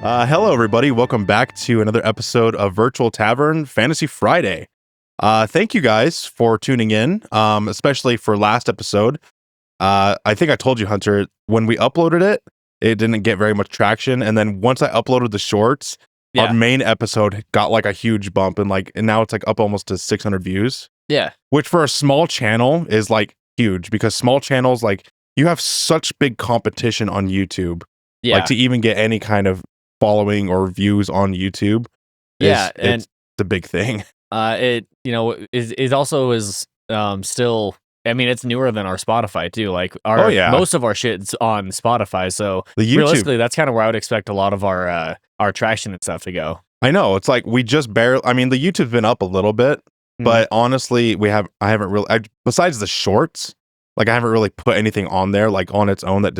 Hello, everybody. Welcome back to another episode of Virtual Tavern Fantasy Friday. Thank you guys for tuning in, especially for last episode. I think I told you, Hunter, when we uploaded it, it didn't get very much traction. And then once I uploaded the shorts, our main episode got like a huge bump, and now it's like up almost to 600 views. Yeah. Which for a small channel is like huge, because small channels, like, you have such big competition on YouTube. Yeah. Like, to even get any kind of following or views on YouTube. It's a big thing. It is also still, I mean, it's newer than our Spotify too. Like most of our shit's on Spotify, so realistically that's kind of where I would expect a lot of our traction and stuff to go. I know, it's like we just barely, I mean, the YouTube's been up a little bit, but honestly, I haven't really, besides the shorts, like, I haven't really put anything on there like on its own that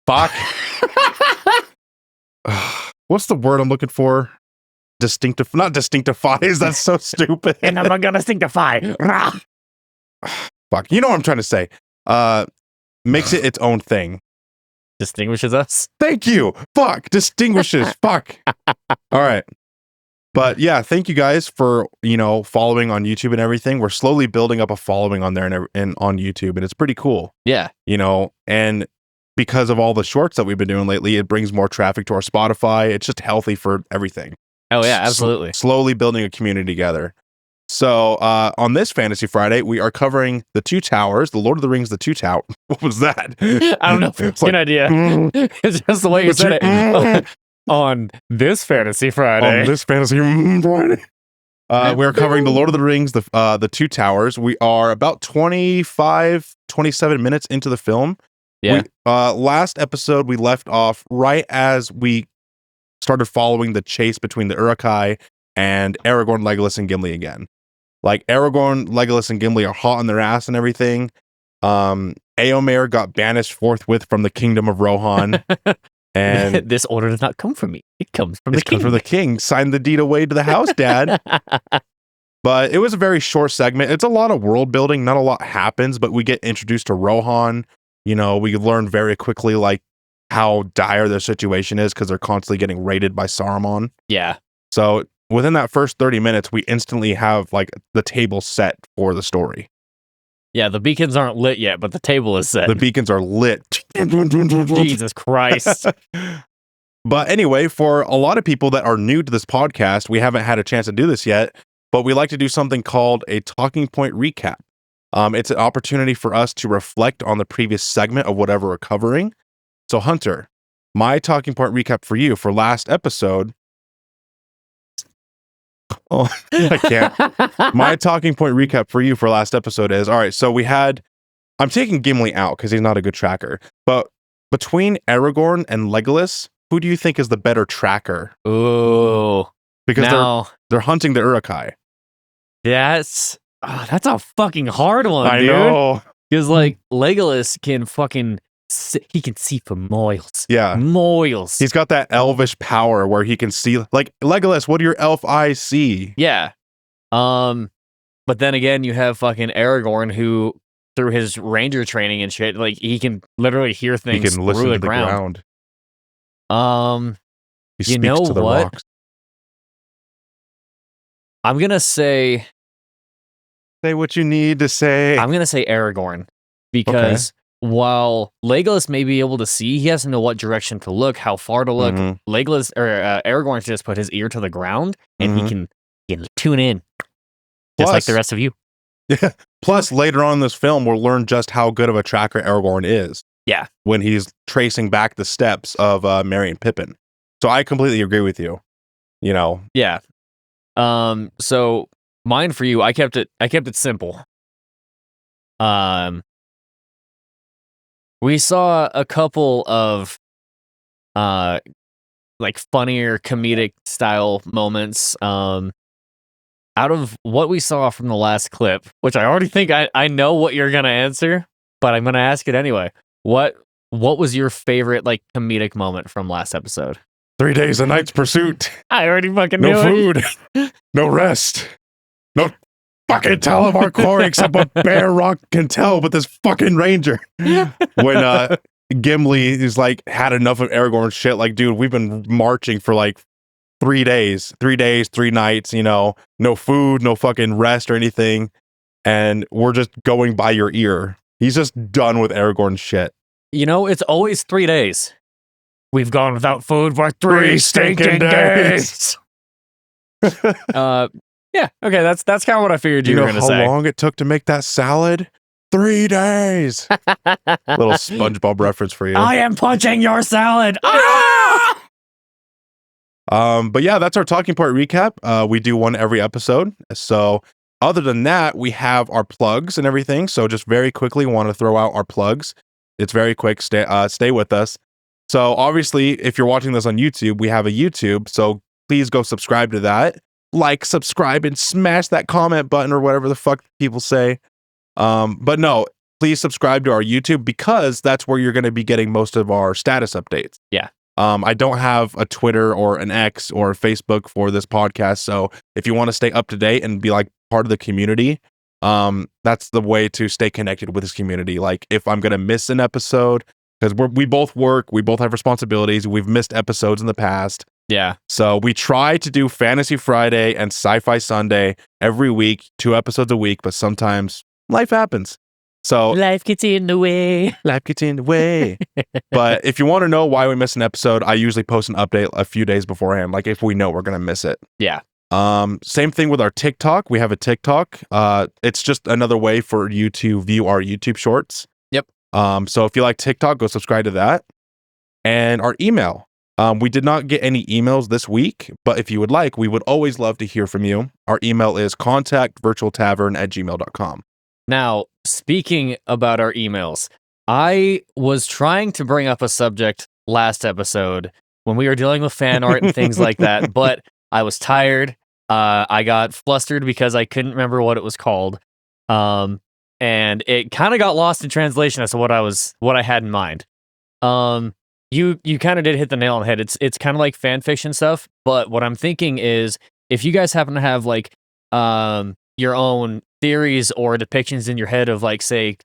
fuck. What's the word I'm looking for? Not distinctifies. That's so stupid. And I'm not gonna distinctify. Fuck. You know what I'm trying to say. Makes it its own thing. Distinguishes us. Thank you. Fuck. Distinguishes. Fuck. All right. But yeah, thank you guys for, following on YouTube and everything. We're slowly building up a following on there and on YouTube, and it's pretty cool. Yeah. And because of all the shorts that we've been doing lately, it brings more traffic to our Spotify. It's just healthy for everything. Oh yeah, absolutely. Slowly building a community together. So on this Fantasy Friday, we are covering the Two Towers, the Lord of the Rings, the Two Towers. What was that? I don't know. It's an idea. It's just the way you said it. On this Fantasy Friday. We're covering the Lord of the Rings, the Two Towers. We are about 27 minutes into the film. Yeah. Last episode, we left off right as we started following the chase between the Uruk-hai and Aragorn, Legolas, and Gimli again. Like, Aragorn, Legolas, and Gimli are hot on their ass and everything. Éomer got banished forthwith from the kingdom of Rohan. And this order does not come from me. It comes from the king. It comes from the king. Sign the deed away to the house, Dad. But it was a very short segment. It's a lot of world building. Not a lot happens, but we get introduced to Rohan. We learn very quickly, like, how dire their situation is, because they're constantly getting raided by Saruman. Yeah. So within that first 30 minutes, we instantly have, like, the table set for the story. Yeah, the beacons aren't lit yet, but the table is set. The beacons are lit. Jesus Christ. But anyway, for a lot of people that are new to this podcast, we haven't had a chance to do this yet, but we like to do something called a talking point recap. It's an opportunity for us to reflect on the previous segment of whatever we're covering. So, Hunter, my talking point recap for you for last episode. Oh, I can't. My talking point recap for you for last episode is, all right, so I'm taking Gimli out because he's not a good tracker, but between Aragorn and Legolas, who do you think is the better tracker? Ooh. Because they're hunting the Uruk-hai. That's a fucking hard one, I dude. know. Because, like, Legolas can he can see for miles. Yeah. Miles. He's got that elvish power where he can see, like, Legolas, what do your elf eyes see? Yeah. But then again, you have fucking Aragorn, who, through his ranger training and shit, like, he can literally hear things He can listen through to the ground. He speaks to the rocks. I'm gonna say what you need to say. I'm gonna say Aragorn, because while Legolas may be able to see, he has to know what direction to look, how far to look. Legolas or Aragorn just put his ear to the ground, and he can tune in, just like the rest of you. Yeah. Plus, later on in this film, we'll learn just how good of a tracker Aragorn is. Yeah. When he's tracing back the steps of Merry and Pippin. So I completely agree with you. Yeah. So mine for you, I kept it simple. We saw a couple of like funnier comedic style moments out of what we saw from the last clip, which I already think I know what you're gonna answer, but I'm gonna ask it anyway. What was your favorite, like, comedic moment from last episode? 3 days a night's pursuit. I already fucking knew No food. No rest. No fucking tell of our quarry except what Bear Rock can tell with this fucking ranger. When Gimli is like had enough of Aragorn's shit. Like, dude, we've been marching for like 3 days, 3 nights, you know, no food, no fucking rest or anything. And we're just going by your ear. He's just done with Aragorn's shit. You know, it's always 3 days. We've gone without food for 3 stinking days. Yeah, okay, that's kind of what I figured you were going to say. How long it took to make that salad? 3 days. Little SpongeBob reference for you. I am punching your salad. Ah! But yeah, that's our talking point recap. We do one every episode. So other than that, we have our plugs and everything. So just very quickly want to throw out our plugs. It's very quick. Stay with us. So obviously, if you're watching this on YouTube, we have a YouTube. So please go subscribe to that. Like, subscribe, and smash that comment button or whatever the fuck people say. But no, please subscribe to our YouTube because that's where you're going to be getting most of our status updates. Yeah. I don't have a Twitter or an X or a Facebook for this podcast. So if you want to stay up to date and be like part of the community, that's the way to stay connected with this community. Like if I'm going to miss an episode, because we both work, we both have responsibilities. We've missed episodes in the past. Yeah. So we try to do Fantasy Friday and Sci-Fi Sunday every week, 2 episodes a week, but sometimes life happens. So life gets in the way. Life gets in the way. But if you want to know why we miss an episode, I usually post an update a few days beforehand, like if we know we're going to miss it. Yeah. Same thing with our TikTok. We have a TikTok. It's just another way for you to view our YouTube shorts. Yep. So if you like TikTok, go subscribe to that. And our email. We did not get any emails this week, but if you would like, we would always love to hear from you. Our email is contactvirtualtavern@gmail.com. Now, speaking about our emails, I was trying to bring up a subject last episode when we were dealing with fan art and things like that, but I was tired. I got flustered because I couldn't remember what it was called. And it kind of got lost in translation as to what I had in mind. You kind of did hit the nail on the head. It's kind of like fan fiction stuff, but what I'm thinking is if you guys happen to have like your own theories or depictions in your head of like say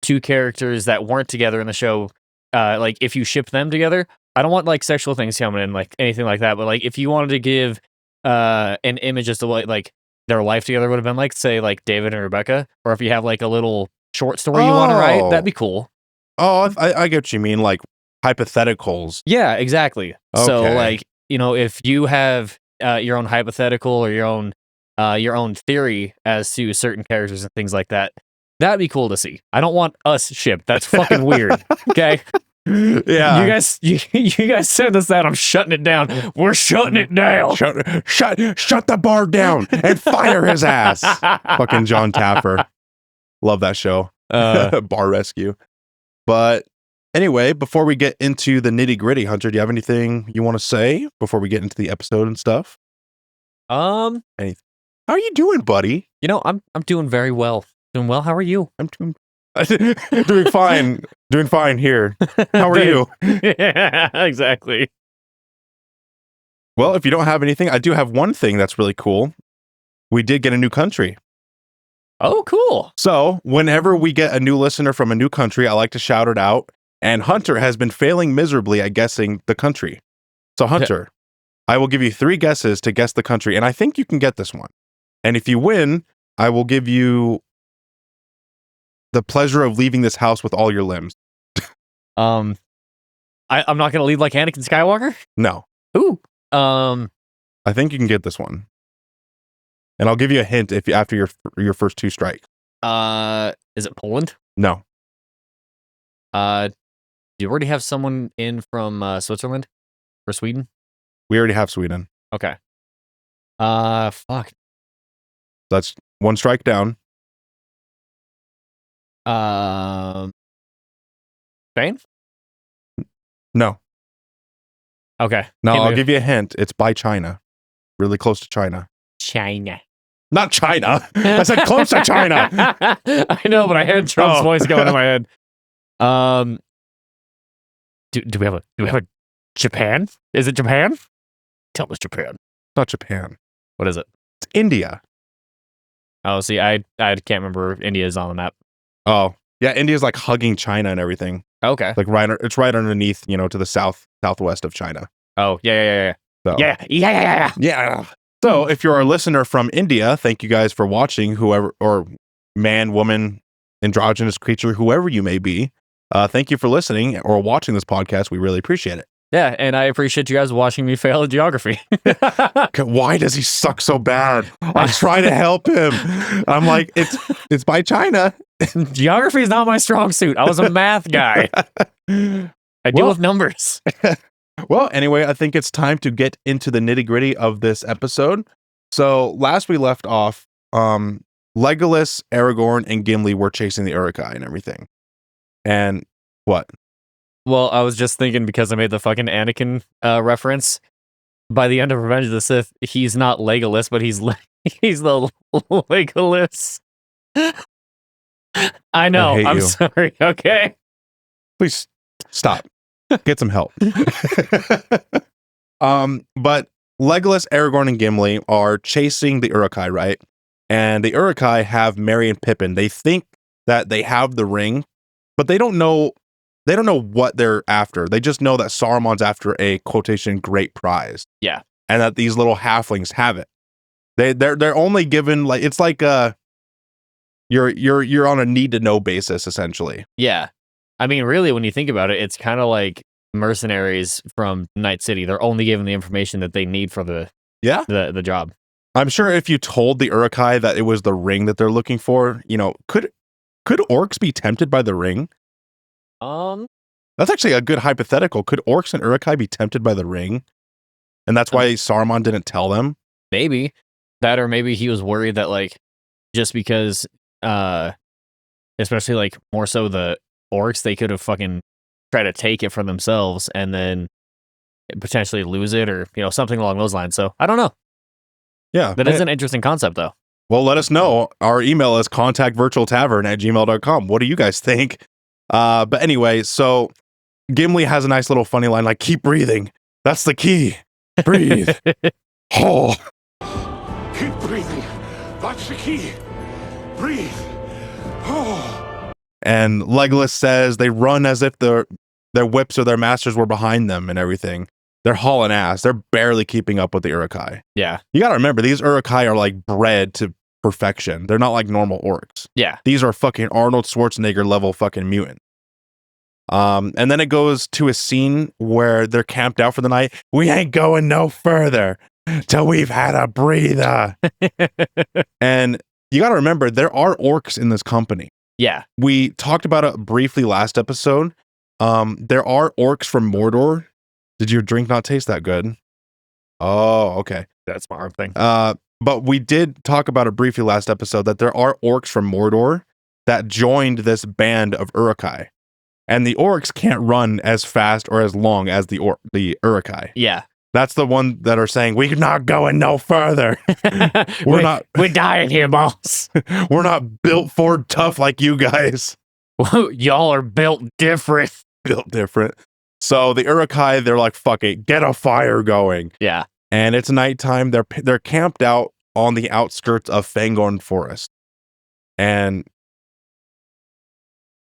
2 characters that weren't together in the show, like if you ship them together, I don't want like sexual things coming in, like anything like that, but like if you wanted to give an image as to what like their life together would have been like, say like David and Rebecca, or if you have like a little short story you want to write, that'd be cool. Oh, I get what you mean, like hypotheticals. Yeah, exactly. Okay. So like, you know, if you have your own hypothetical or your own theory as to certain characters and things like that, that'd be cool to see. I don't want us shipped. That's fucking weird. Okay. Yeah. You guys send us that. I'm shutting it down. We're shutting it down. Shut the bar down and fire his ass. Fucking John Taffer. Love that show. Bar Rescue. But anyway, before we get into the nitty gritty, Hunter, do you have anything you want to say before we get into the episode and stuff? Anything? How are you doing, buddy? You know, I'm doing very well. Doing well. How are you? I'm doing fine. Doing fine here. How are you? Yeah, exactly. Well, if you don't have anything, I do have one thing that's really cool. We did get a new country. Oh, cool. So whenever we get a new listener from a new country, I like to shout it out. And Hunter has been failing miserably at guessing the country. So Hunter, I will give you 3 guesses to guess the country, and I think you can get this one. And if you win, I will give you the pleasure of leaving this house with all your limbs. I'm not gonna leave like Anakin Skywalker? No. Ooh. I think you can get this one. And I'll give you a hint if after your first 2 strikes. Is it Poland? No. Do you already have someone in from Switzerland or Sweden? We already have Sweden. Okay. Fuck. That's 1 strike down. Spain? No. Okay. No, I'll give you a hint. It's by China. Really close to China. China. Not China. I said close to China. I know, but I had Trump's voice going in my head. Do we have a Japan? Is it Japan? Tell us Japan. Not Japan. What is it? It's India. Oh, see, I can't remember if India is on the map. Oh, Yeah, India's like hugging China and everything. Okay. Like it's right underneath, to the southwest of China. Oh, yeah. So, Yeah. yeah. So if you're a listener from India, thank you guys for watching, whoever, or man, woman, androgynous creature, whoever you may be. Thank you for listening or watching this podcast. We really appreciate it. Yeah, and I appreciate you guys watching me fail at geography. Why does he suck so bad? I try to help him. I'm like, it's by China. Geography is not my strong suit. I was a math guy. I deal with numbers. Well, anyway, I think it's time to get into the nitty-gritty of this episode. So last we left off, Legolas, Aragorn, and Gimli were chasing the Uruk-hai and everything. And what? Well, I was just thinking, because I made the fucking Anakin reference. By the end of Revenge of the Sith, he's not Legolas, but he's the Legolas. I know. I'm sorry. Okay. Please stop. Get some help. But Legolas, Aragorn, and Gimli are chasing the Uruk-hai, right? And the Uruk-hai have Merry and Pippin. They think that they have the ring, but they don't know. They don't know what they're after. They just know that Saruman's after a quotation great prize. Yeah. And that these little halflings have it. They're only given, like, it's like you're on a need to know basis, essentially. Yeah. I mean, really, when you think about it, it's kind of like mercenaries from Night City. They're only given the information that they need for the job. I'm sure if you told the Uruk-hai that it was the ring that they're looking for, could orcs be tempted by the ring? That's actually a good hypothetical. Could orcs and Uruk-hai be tempted by the ring? And that's why Saruman didn't tell them? Maybe. That, or maybe he was worried that, like, just because, especially, like, more so the orcs, they could have fucking tried to take it for themselves and then potentially lose it, or, something along those lines. So, I don't know. Yeah. That is an interesting concept, though. Well, let us know. Our email is contactvirtualtavern@gmail.com. What do you guys think? But anyway, so Gimli has a nice little funny line, like, keep breathing. That's the key. Breathe. Oh. Keep breathing. That's the key. Breathe. Oh. And Legolas says they run as if their whips or their masters were behind them and everything. They're hauling ass. They're barely keeping up with the Uruk-hai. Yeah. You gotta remember, these Uruk-hai are like bred to perfection. They're not like normal orcs. Yeah. These are fucking Arnold Schwarzenegger level fucking mutant. And then it goes to a scene where they're camped out for the night. We ain't going no further till we've had a breather. And you got to remember, there are orcs in this company. Yeah. We talked about it briefly last episode. There are orcs from Mordor. Did your drink not taste that good? Oh, okay. That's my arm thing. But we did talk about it briefly last episode that there are orcs from Mordor that joined this band of Uruk-hai. And the orcs can't run as fast or as long as the Uruk-hai. Yeah. That's the one that are saying, we're not going no further. We're dying here, boss. We're not built for tough like you guys. Y'all are built different. Built different. So the Uruk-hai, they're like, fuck it, get a fire going. Yeah. And it's nighttime. They're camped out on the outskirts of Fangorn Forest. And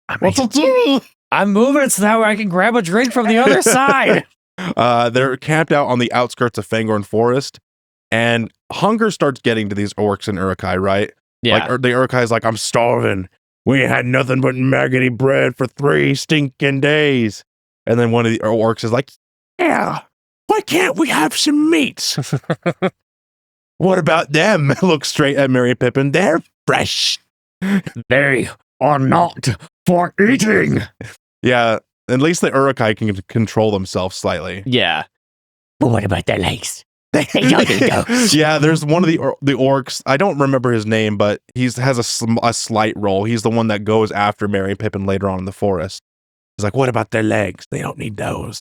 I'm moving it so that way I can grab a drink from the other side. They're camped out on the outskirts of Fangorn Forest, and hunger starts getting to these orcs and Uruk-hai, right? Yeah. Like the Uruk-hai is like, I'm starving. We had nothing but maggoty bread for 3 stinking days. And then one of the orcs is like, yeah, why can't we have some meat? What about them? Look straight at Merry Pippin. They're fresh. They are not for eating. Yeah, at least the Uruk-hai can control themselves slightly. Yeah. But what about their legs? Yeah, there's one of the orcs. I don't remember his name, but he has a slight role. He's the one that goes after Merry Pippin later on in the forest. He's like, what about their legs? They don't need those.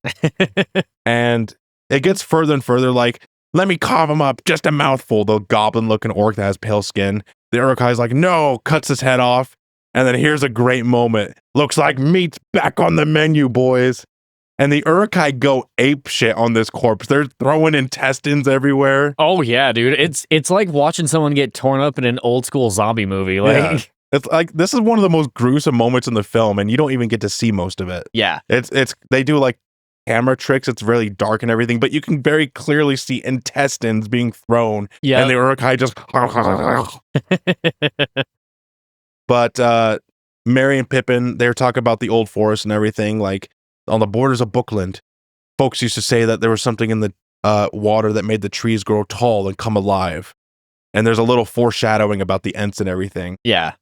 And it gets further and further, like, let me carve them up, just a mouthful. The goblin-looking orc that has pale skin. The Uruk-hai is like, no, cuts his head off. And then here's a great moment. Looks like meat's back on the menu, boys. And the Uruk-hai go ape shit on this corpse. They're throwing intestines everywhere. Oh yeah, dude. It's like watching someone get torn up in an old school zombie movie. Like, It's like this is one of the most gruesome moments in the film, and you don't even get to see most of it. Yeah. It's they do like camera tricks. It's really dark and everything, but you can very clearly see intestines being thrown. Yeah. And the Uruk-hai just. But Merry and Pippin, they're talking about the old forest and everything, like on the borders of Bookland. Folks used to say that there was something in the water that made the trees grow tall and come alive. And there's a little foreshadowing about the Ents and everything. Yeah.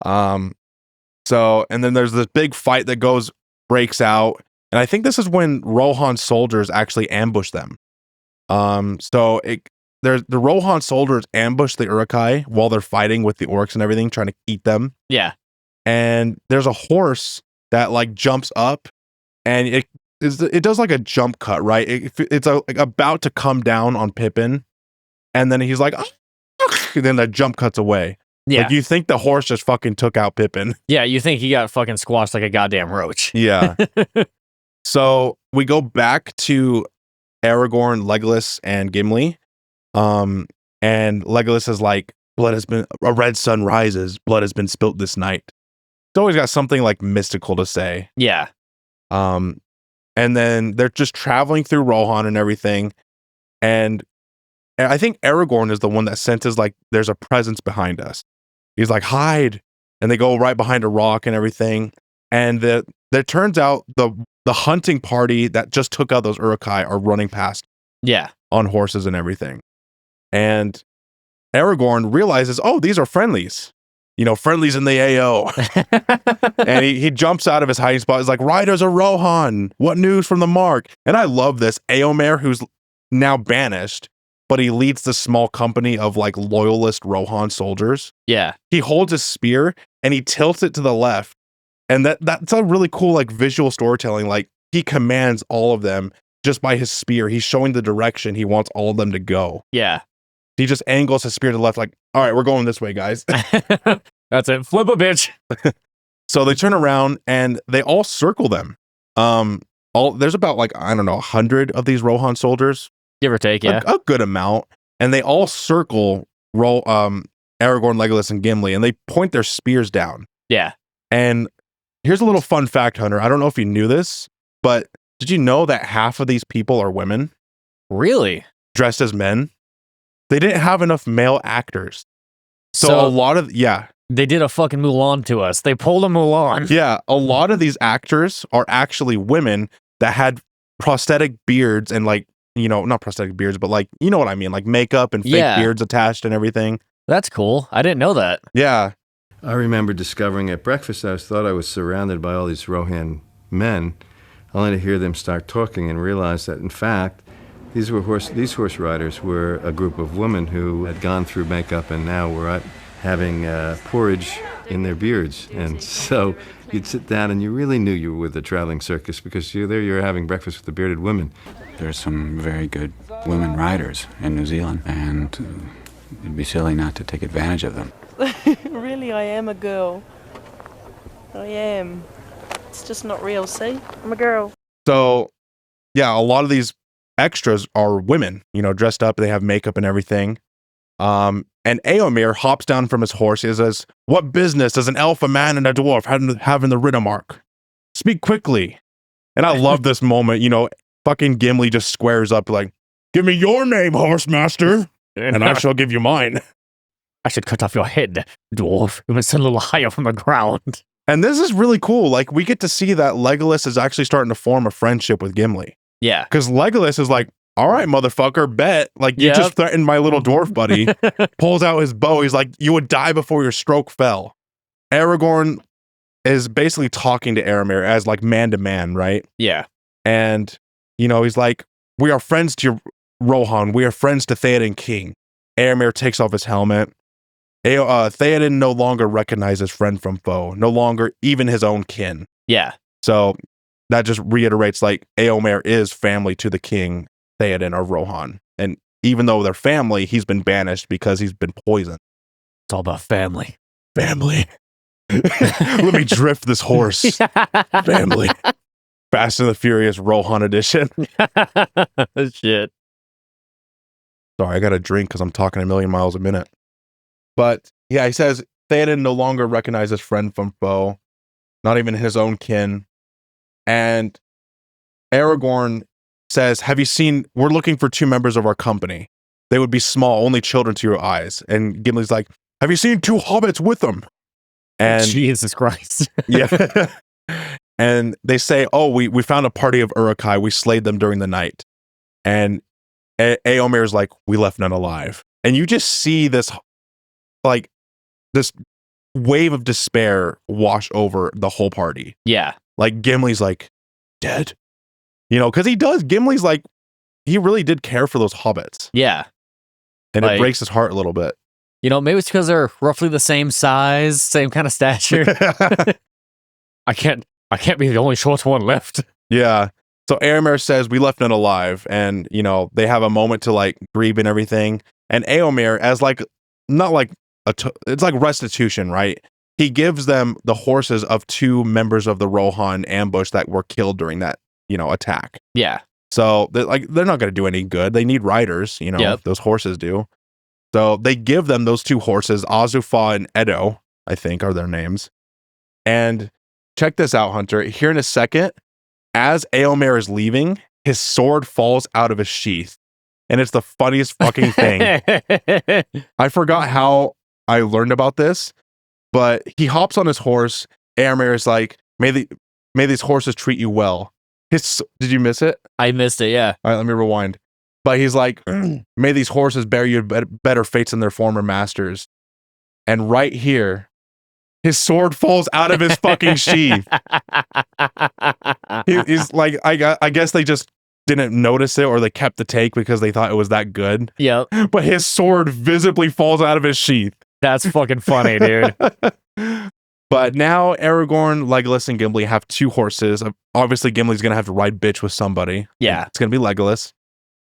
So, and then there's this big fight that breaks out. And I think this is when Rohan's soldiers actually ambush them. The Rohan soldiers ambush the Uruk-hai while they're fighting with the orcs and everything, trying to eat them. Yeah. And there's a horse that like jumps up, and it does like a jump cut, right? It's like about to come down on Pippin, and then he's like, and then the jump cuts away. Yeah. Like you think the horse just fucking took out Pippin. Yeah, you think he got fucking squashed like a goddamn roach. Yeah. So we go back to Aragorn, Legolas, and Gimli. And Legolas is like, a red sun rises, blood has been spilt this night. It's always got something like mystical to say. Yeah. And then they're just traveling through Rohan and everything. And I think Aragorn is the one that senses like there's a presence behind us. He's like, hide. And they go right behind a rock and everything. And there turns out the hunting party that just took out those Uruk-hai are running past. Yeah. On horses and everything. And Aragorn realizes, oh, these are friendlies. You know, friendlies in the AO. And he jumps out of his hiding spot. He's like, riders of Rohan. What news from the Mark? And I love this. Éomer, who's now banished, but he leads this small company of like loyalist Rohan soldiers. Yeah. He holds his spear and he tilts it to the left. And that's a really cool like visual storytelling. Like he commands all of them just by his spear. He's showing the direction he wants all of them to go. Yeah. He just angles his spear to the left, like, all right, we're going this way, guys. That's it. Flip a bitch. So they turn around and they all circle them. There's about like, I don't know, 100 of these Rohan soldiers. Give or take, yeah. A good amount. And they all circle Aragorn, Legolas, and Gimli, and they point their spears down. Yeah. And here's a little fun fact, Hunter. I don't know if you knew this, but did you know that half of these people are women? Really? Dressed as men? They didn't have enough male actors. So a lot of, They did a fucking Mulan to us. They pulled a Mulan. Yeah, a lot of these actors are actually women that had prosthetic beards and like, you know, not prosthetic beards, but like, you know what I mean? Like makeup and fake beards attached and everything. That's cool. I didn't know that. Yeah. I remember discovering at breakfast, thought I was surrounded by all these Rohan men, only to hear them start talking and realize that, in fact, these horse riders were a group of women who had gone through makeup and now were having porridge in their beards. And so you'd sit down and you really knew you were with a traveling circus because you're having breakfast with the bearded women. There's some very good women riders in New Zealand, and it'd be silly not to take advantage of them. Really, I am a girl. I am. It's just not real, see? I'm a girl. So, yeah, a lot of these extras are women, you know, dressed up, they have makeup and everything. And Éomer hops down from his horse. He says, what business does an elf, a man, and a dwarf have in the Riddermark? Speak quickly. And I love this moment, you know, fucking Gimli just squares up like, give me your name, horse master, and I shall give you mine. I should cut off your head, dwarf. You must stand a little higher from the ground. And this is really cool. Like, we get to see that Legolas is actually starting to form a friendship with Gimli. Yeah. Because Legolas is like, all right, motherfucker, bet. Like, you just threatened my little dwarf buddy. Pulls out his bow. He's like, you would die before your stroke fell. Aragorn is basically talking to Éomer as like man to man, right? Yeah. And, you know, he's like, we are friends to Rohan. We are friends to Theoden King. Éomer takes off his helmet. Theoden no longer recognizes friend from foe. No longer even his own kin. Yeah. So that just reiterates like Éomer is family to the king, Theoden of Rohan. And even though they're family, he's been banished because he's been poisoned. It's all about family. Family. Let me drift this horse. Family. Fast and the Furious Rohan edition. Shit. Sorry, I got a drink because I'm talking a million miles a minute. But yeah, he says, Theoden no longer recognizes friend from foe, not even his own kin. And Aragorn says, have you seen, we're looking for 2 members of our company. They would be small, only children to your eyes. And Gimli's like, have you seen 2 hobbits with them? And Jesus Christ. yeah. And they say, oh, we found a party of Uruk-hai. We slayed them during the night. And Éomer's like, we left none alive. And you just see this, like, this wave of despair wash over the whole party. Yeah. Like, Gimli's like, dead? You know, because he does. Gimli's like, he really did care for those hobbits. Yeah. And Like, it breaks his heart a little bit. You know, maybe it's because they're roughly the same size, same kind of stature. I can't be the only short one left. Yeah. So Éomer says, we left none alive. And, you know, they have a moment to, like, grieve and everything. And Éomer, as, like, not like, it's like restitution, right? He gives them the horses of 2 members of the Rohan ambush that were killed during that, you know, attack. Yeah. So, they're not going to do any good. They need riders, you know, Yep. those horses do. So, they give them those 2 horses, Azufah and Edo, I think are their names. And check this out, Hunter. Here in a second, as Éomer is leaving, his sword falls out of his sheath. And it's the funniest fucking thing. I forgot how I learned about this, but he hops on his horse. Éomer is like, may these horses treat you well. Did you miss it? I missed it, yeah. All right, let me rewind. But he's like, may these horses bear you better fates than their former masters. And right here, his sword falls out of his fucking sheath. He's like, I guess they just didn't notice it, or they kept the take because they thought it was that good. Yep. But his sword visibly falls out of his sheath. That's fucking funny, dude. But now Aragorn, Legolas, and Gimli have 2 horses. Obviously, Gimli's gonna have to ride bitch with somebody. Yeah. It's gonna be Legolas.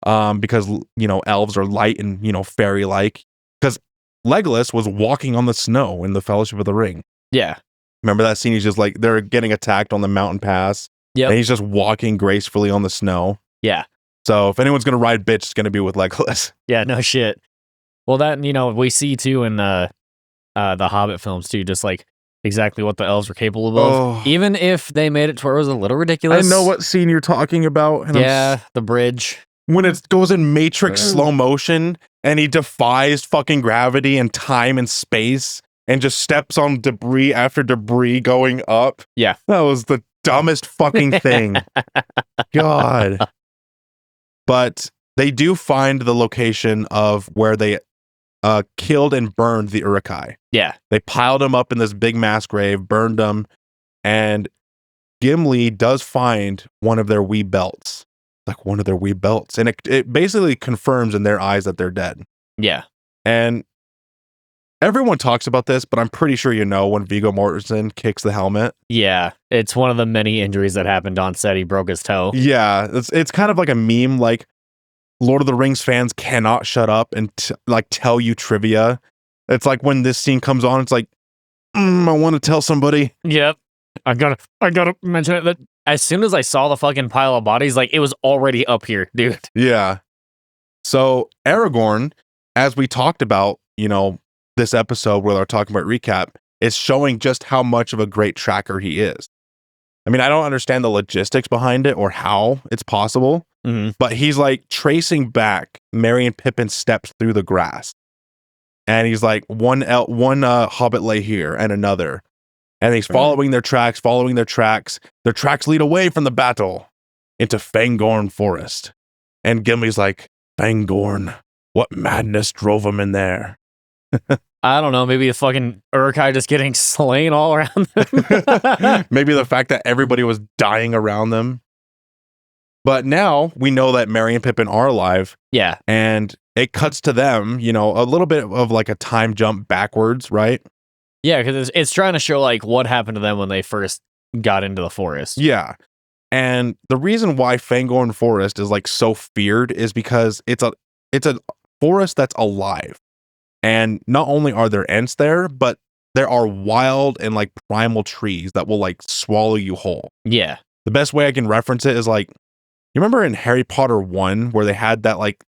Because, you know, elves are light and, you know, fairy-like. Because Legolas was walking on the snow in the Fellowship of the Ring. Yeah. Remember that scene? He's just like, they're getting attacked on the mountain pass. Yep. And he's just walking gracefully on the snow. Yeah. So if anyone's gonna ride bitch, it's gonna be with Legolas. Yeah, no shit. Well, that, you know, we see too in the Hobbit films too, just like exactly what the elves were capable of. Oh. Even if they made it to where it was a little ridiculous. I know what scene you're talking about. And Yeah, the bridge. when it goes in Matrix slow motion and he defies fucking gravity and time and space and just steps on debris after debris going up. Yeah. That was the dumbest fucking thing. God. But they do find the location of where they killed and burned the Uruk-hai. Yeah. They piled them up in this big mass grave, burned them, and Gimli does find one of their wee belts. Like one of their wee belts. And it basically confirms in their eyes that they're dead. Yeah. And everyone talks about this, but I'm pretty sure you know when Viggo Mortensen kicks the helmet. Yeah. It's one of the many injuries that happened on set. He broke his toe. Yeah, it's kind of like a meme. Like Lord of the Rings fans cannot shut up and like tell you trivia. It's like when this scene comes on, it's like, I want to tell somebody. Yep. I gotta mention it. That as soon as I saw the fucking pile of bodies, like it was already up here, dude. Yeah. So Aragorn, as we talked about, you know, this episode where they're talking about recap, is showing just how much of a great tracker he is. I mean, I don't understand the logistics behind it or how it's possible, but he's like tracing back Merry and Pippin's steps through the grass. And he's like, one hobbit lay here and another. And he's following their tracks. Their tracks lead away from the battle into Fangorn Forest. And Gimli's like, Fangorn, what madness drove him in there? I don't know. Maybe the fucking Uruk-hai just getting slain all around them. Maybe the fact that everybody was dying around them. But now we know that Merry and Pippin are alive. Yeah. And it cuts to them, you know, a little bit of like a time jump backwards, right? Yeah, because it's trying to show like what happened to them when they first got into the forest. Yeah. And the reason why Fangorn Forest is like so feared is because it's a forest that's alive. And not only are there Ents there, but there are wild and like primal trees that will like swallow you whole. Yeah. The best way I can reference it is like, you remember in Harry Potter 1 where they had that like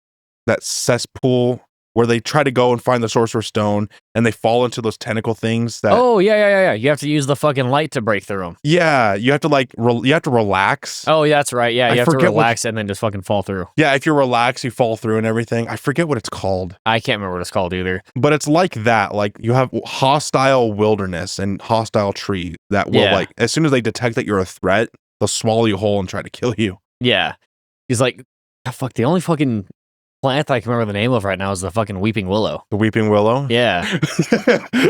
that cesspool where they try to go and find the Sorcerer's Stone, and they fall into those tentacle things that. Oh yeah. You have to use the fucking light to break through them. Yeah, you have to like you have to relax. Oh yeah, that's right. Yeah, I you have to forget what- relax and then just fucking fall through. Yeah, if you relax, you fall through and everything. I forget what it's called, I can't remember what it's called either. but it's like that. Like you have hostile wilderness and hostile tree that will like as soon as they detect that you're a threat, they'll swallow you whole and try to kill you. Yeah, he's like, oh, fuck. The only fucking plant I can remember the name of right now is the fucking weeping willow. The weeping willow. Yeah.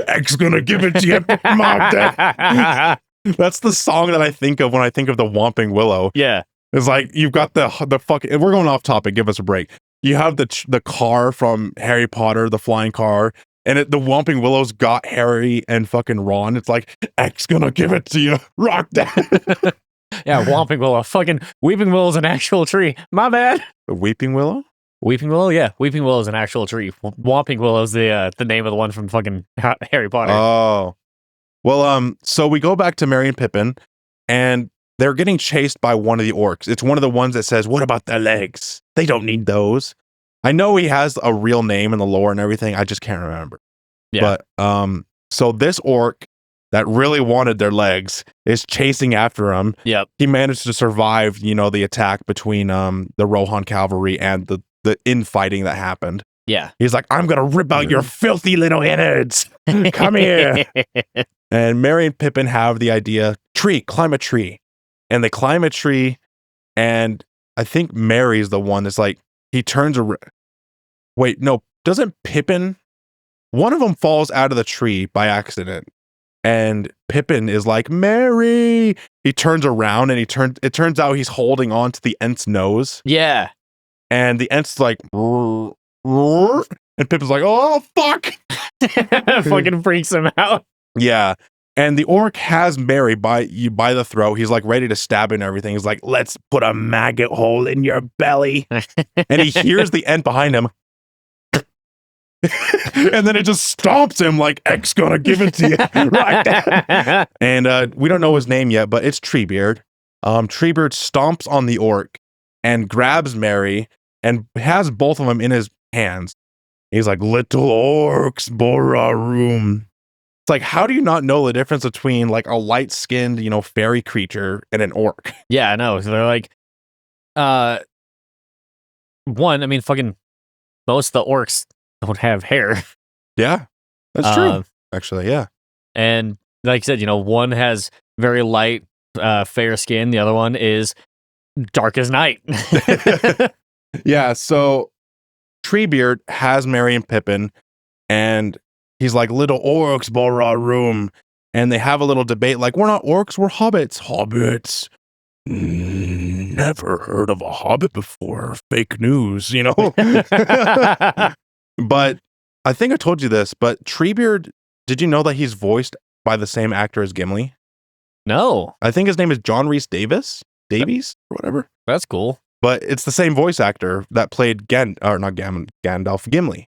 X gonna give it to you, Mom, Dad. That's the song that I think of when I think of the Whomping Willow. Yeah. It's like you've got the fucking. We're going off topic. Give us a break. You have the car from Harry Potter, the flying car, and the Whomping Willow's got Harry and fucking Ron. It's like X gonna give it to you, rock that. Yeah, Whomping Willow. Fucking Weeping Willow's an actual tree. My bad. The Weeping Willow. Weeping Willow, yeah. Weeping Willow is an actual tree. Whomping Willow's the name of the one from fucking Harry Potter. Oh, well, so we go back to Merry and Pippin, and they're getting chased by one of the orcs. It's one of the ones that says, "What about their legs? They don't need those." I know he has a real name in the lore and everything. I just can't remember. Yeah. But so this orc that really wanted their legs is chasing after him. Yep. He managed to survive, the attack between the Rohan cavalry and the infighting that happened. Yeah. He's like, "I'm gonna rip out your filthy little innards. Come here." And Merry and Pippin have the idea, climb a tree. And they climb a tree, and I think Merry's the one that's like, he turns around. Wait, no, doesn't Pippin? One of them falls out of the tree by accident. And Pippin is like, "Merry!" He turns around and it turns out he's holding on to the Ent's nose. Yeah. And the Ent's like, "Roar, roar." And Pippin's like, "Oh, fuck." Fucking freaks him out. Yeah. And the orc has Merry by the throat. He's like ready to stab and everything. He's like, "Let's put a maggot hole in your belly." And he hears the Ent behind him. And then it just stomps him like, "X gonna give it to you." Right. And we don't know his name yet, but it's Treebeard. Treebeard stomps on the orc and grabs Merry and has both of them in his hands. He's like, "Little orcs, Bora room." It's like, how do you not know the difference between like a light-skinned, fairy creature and an orc? Yeah, I know. So they're like, one, I mean, fucking most of the orcs don't have hair. Yeah, that's true. Actually, yeah. And like I said, one has very light, fair skin. The other one is dark as night. Yeah, so Treebeard has Merry and Pippin, and he's like, "Little orcs, Bora room." And they have a little debate, like, "We're not orcs, we're hobbits." Hobbits. Never heard of a hobbit before. Fake news, But I think I told you this, but Treebeard, did you know that he's voiced by the same actor as Gimli? No. I think his name is John Rhys Davies or whatever. That's cool. But it's the same voice actor that played Gandalf, Gimli.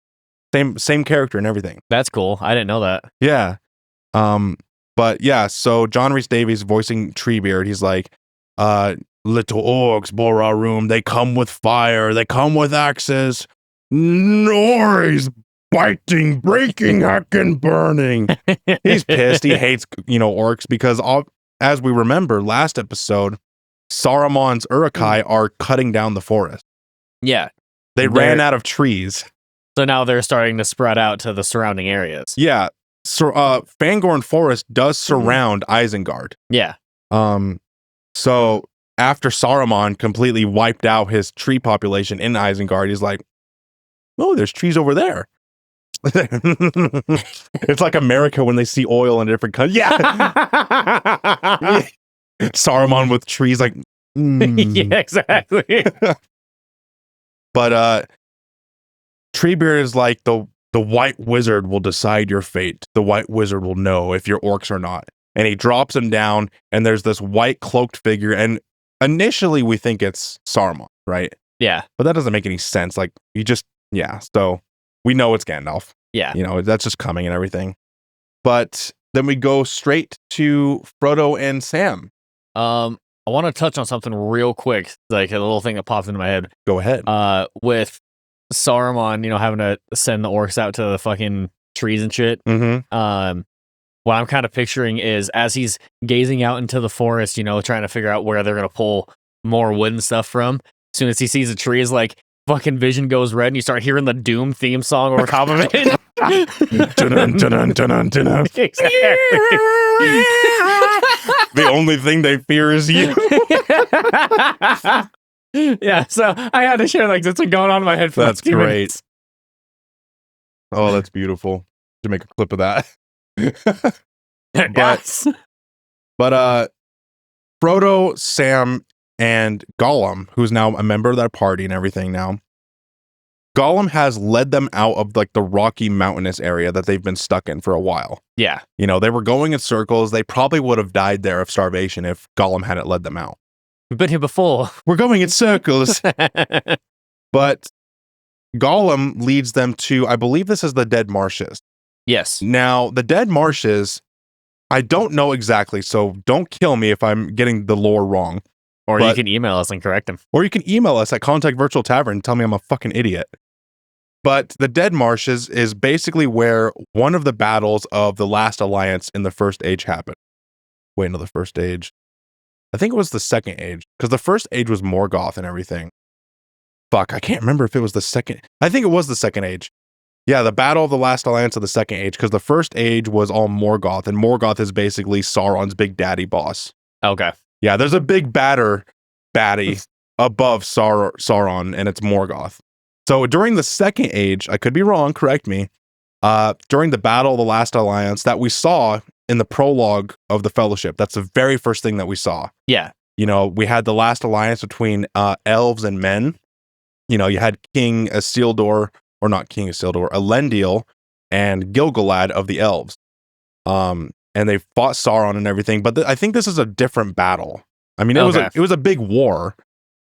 Same character and everything. That's cool. I didn't know that. Yeah. But yeah, so John Rhys Davies voicing Treebeard, he's like, "Little orcs, Bora room, they come with fire, they come with axes. Noise, biting, breaking, hacking, burning." He's pissed. He hates, orcs because as we remember last episode, Saruman's Uruk-hai are cutting down the forest. Yeah. They ran out of trees. So now they're starting to spread out to the surrounding areas. Yeah. So Fangorn Forest does surround Isengard. Yeah. So after Saruman completely wiped out his tree population in Isengard, he's like, "Oh, there's trees over there." It's like America when they see oil in different countries. Yeah. Saruman with trees like, Yeah, exactly. But Treebeard is like, the White Wizard will decide your fate. The White Wizard will know if you're orcs or not. And he drops him down, and there's this white cloaked figure, and initially we think it's Saruman, right? Yeah. But that doesn't make any sense. Like, so we know it's Gandalf. Yeah. That's just coming and everything. But then we go straight to Frodo and Sam. I want to touch on something real quick, like a little thing that popped into my head. Go ahead. With Saruman, having to send the orcs out to the fucking trees and shit. Mm-hmm. What I'm kind of picturing is as he's gazing out into the forest, trying to figure out where they're gonna pull more wood and stuff from. As soon as he sees a tree, is like fucking vision goes red, and you start hearing the Doom theme song over top of it. Dun-dun, dun-dun, dun-dun, dun-dun. Exactly. The only thing they fear is you. Yeah, so I had to share that's been going on in my head for That's 2 great. minutes. Oh, that's beautiful. To make a clip of that. Yes. But Frodo, Sam, and Gollum, who's now a member of that party and everything now, Gollum has led them out of the rocky mountainous area that they've been stuck in for a while. Yeah. They were going in circles. They probably would have died there of starvation if Gollum hadn't led them out. We've been here before. We're going in circles. But Gollum leads them to, I believe this is the Dead Marshes. Yes. Now, the Dead Marshes, I don't know exactly, so don't kill me if I'm getting the lore wrong. Or you can email us and correct them. Or you can email us at Contact Virtual Tavern and tell me I'm a fucking idiot. But the Dead Marshes is basically where one of the battles of the Last Alliance in the First Age happened. Wait, no, the First Age. I think it was the Second Age, because the First Age was Morgoth and everything. Fuck, I can't remember if it was the Second. I think it was the Second Age. Yeah, the Battle of the Last Alliance of the Second Age, because the First Age was all Morgoth, and Morgoth is basically Sauron's big daddy boss. Okay. Yeah, there's a big baddie above Sauron, and it's Morgoth. So during the Second Age, I could be wrong, correct me, during the Battle of the Last Alliance that we saw in the prologue of the Fellowship, that's the very first thing that we saw. Yeah. We had the Last Alliance between elves and men. You had King Isildur, or not King Isildur, Elendil and Gilgalad of the elves. And they fought Sauron and everything, but I think this is a different battle. I mean, it was a big war,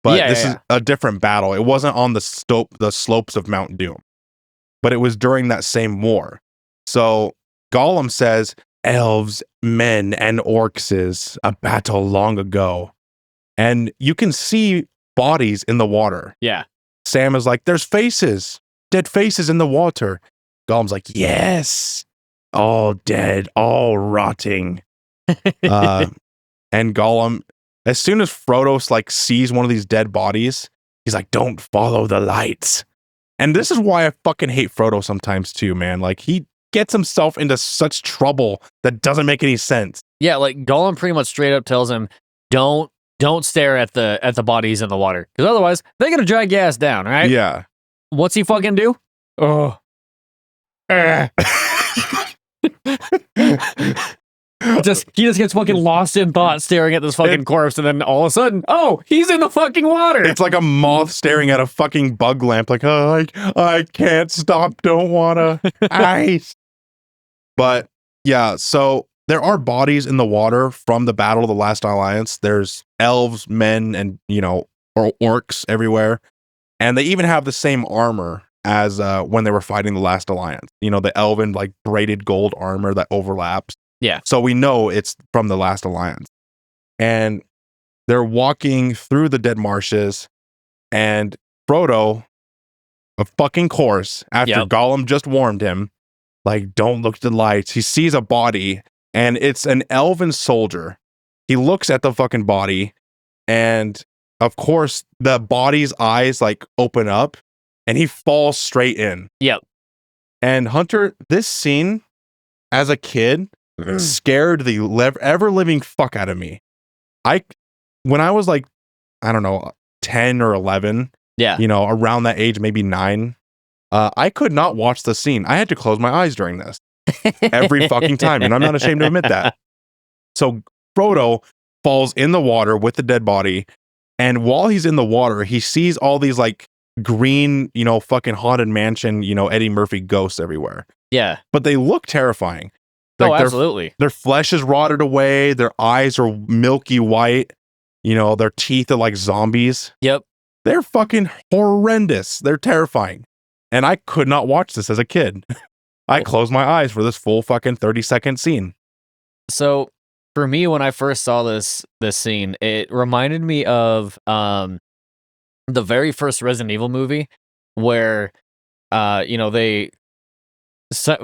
but this is a different battle. It wasn't on the slopes of Mount Doom, but it was during that same war. So Gollum says, elves, men, and orcs is a battle long ago. And you can see bodies in the water. Yeah. Sam is like, there's faces, dead faces in the water. Gollum's like, yes, all dead, all rotting. And Gollum, as soon as Frodo sees one of these dead bodies, he's like, don't follow the lights. And this is why I fucking hate Frodo sometimes too, man. He gets himself into such trouble that doesn't make any sense. Yeah, Gollum pretty much straight up tells him, don't stare at the bodies in the water, because otherwise they're gonna drag your ass down, right? Yeah. What's he fucking do? Oh. He just gets fucking lost in thought staring at this fucking corpse, and then all of a sudden, oh, he's in the fucking water. It's like a moth staring at a fucking bug lamp, oh, I can't stop, don't wanna. Ice. But yeah, so there are bodies in the water from the Battle of the Last Alliance. There's elves, men, and orcs everywhere. And they even have the same armor as when they were fighting the Last Alliance. The elven braided gold armor that overlaps. Yeah. So we know it's from the Last Alliance. And they're walking through the Dead Marshes, and Frodo, of fucking course, after Gollum just warned him, don't look at the lights. He sees a body, and it's an elven soldier. He looks at the fucking body, and of course, the body's eyes open up, and he falls straight in. Yep. And Hunter, this scene, as a kid, scared the ever-living fuck out of me. When I was I don't know, 10 or 11, around that age, maybe 9, I could not watch the scene. I had to close my eyes during this every fucking time, and I'm not ashamed to admit that. So Frodo falls in the water with the dead body, and while he's in the water, he sees all these green, fucking haunted mansion, Eddie Murphy ghosts everywhere. Yeah. But they look terrifying. Absolutely. Their flesh is rotted away. Their eyes are milky white. Their teeth are like zombies. Yep. They're fucking horrendous. They're terrifying. And I could not watch this as a kid. I closed my eyes for this full fucking 30-second scene. So for me, when I first saw this scene, it reminded me of the very first Resident Evil movie, where they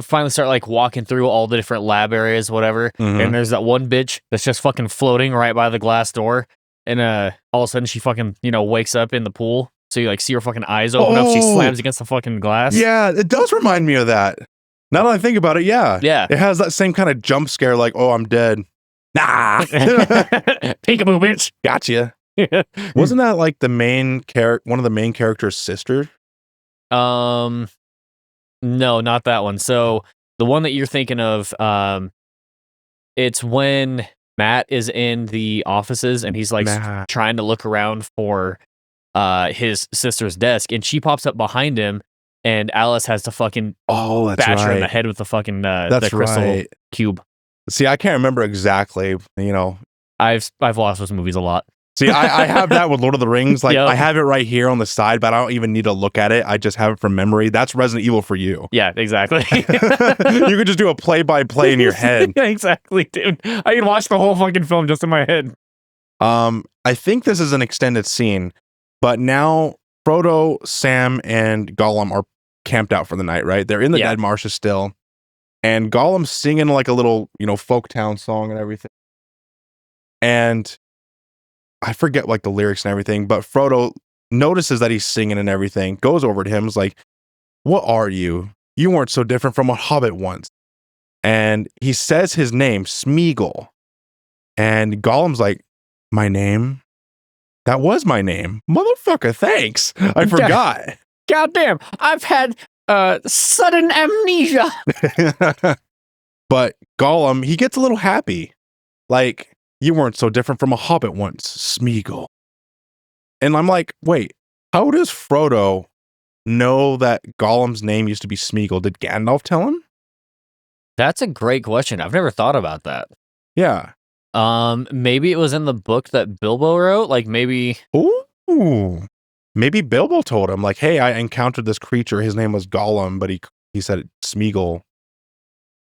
finally start like walking through all the different lab areas, whatever. Mhm. And there's that one bitch that's just fucking floating right by the glass door, and all of a sudden she fucking wakes up in the pool. So you like see her fucking eyes open up. She Oh. slams against the fucking glass. Yeah, it does remind me of that. Now that I think about it, yeah. Yeah. It has that same kind of jump scare, like, oh, I'm dead. Nah. Peekaboo, bitch. Gotcha. Wasn't that like one of the main character's sister? No, not that one. So the one that you're thinking of, it's when Matt is in the offices and he's like Matt. trying to look around for his sister's desk, and she pops up behind him, and Alice has to fucking Oh, that's bash her in the right. head with the fucking That's the crystal right. cube. See, I can't remember exactly, I've watched those movies a lot. See, I have that with Lord of the Rings. Like, Yep. I have it right here on the side, but I don't even need to look at it. I just have it from memory. That's Resident Evil for you. Yeah, exactly. You could just do a play-by-play in your head. Yeah, exactly, dude. I can watch the whole fucking film just in my head. I think this is an extended scene, but now Frodo, Sam, and Gollum are camped out for the night, right? They're in the Yeah. dead marshes still. And Gollum's singing like a little, folktown song and everything. And I forget like the lyrics and everything, but Frodo notices that he's singing and everything, goes over to him, is like, "What are you? You weren't so different from a hobbit once." And he says his name, Smeagol. And Gollum's like, "My name? That was my name. Motherfucker, thanks. I forgot." Goddamn, I've had sudden amnesia. But Gollum, he gets a little happy. Like, "You weren't so different from a hobbit once, Smeagol." And I'm like, wait, how does Frodo know that Gollum's name used to be Smeagol? Did Gandalf tell him? That's a great question. I've never thought about that. Yeah. Maybe it was in the book that Bilbo wrote. Like maybe. Ooh. Maybe Bilbo told him, like, "Hey, I encountered this creature. His name was Gollum, but he said Smeagol."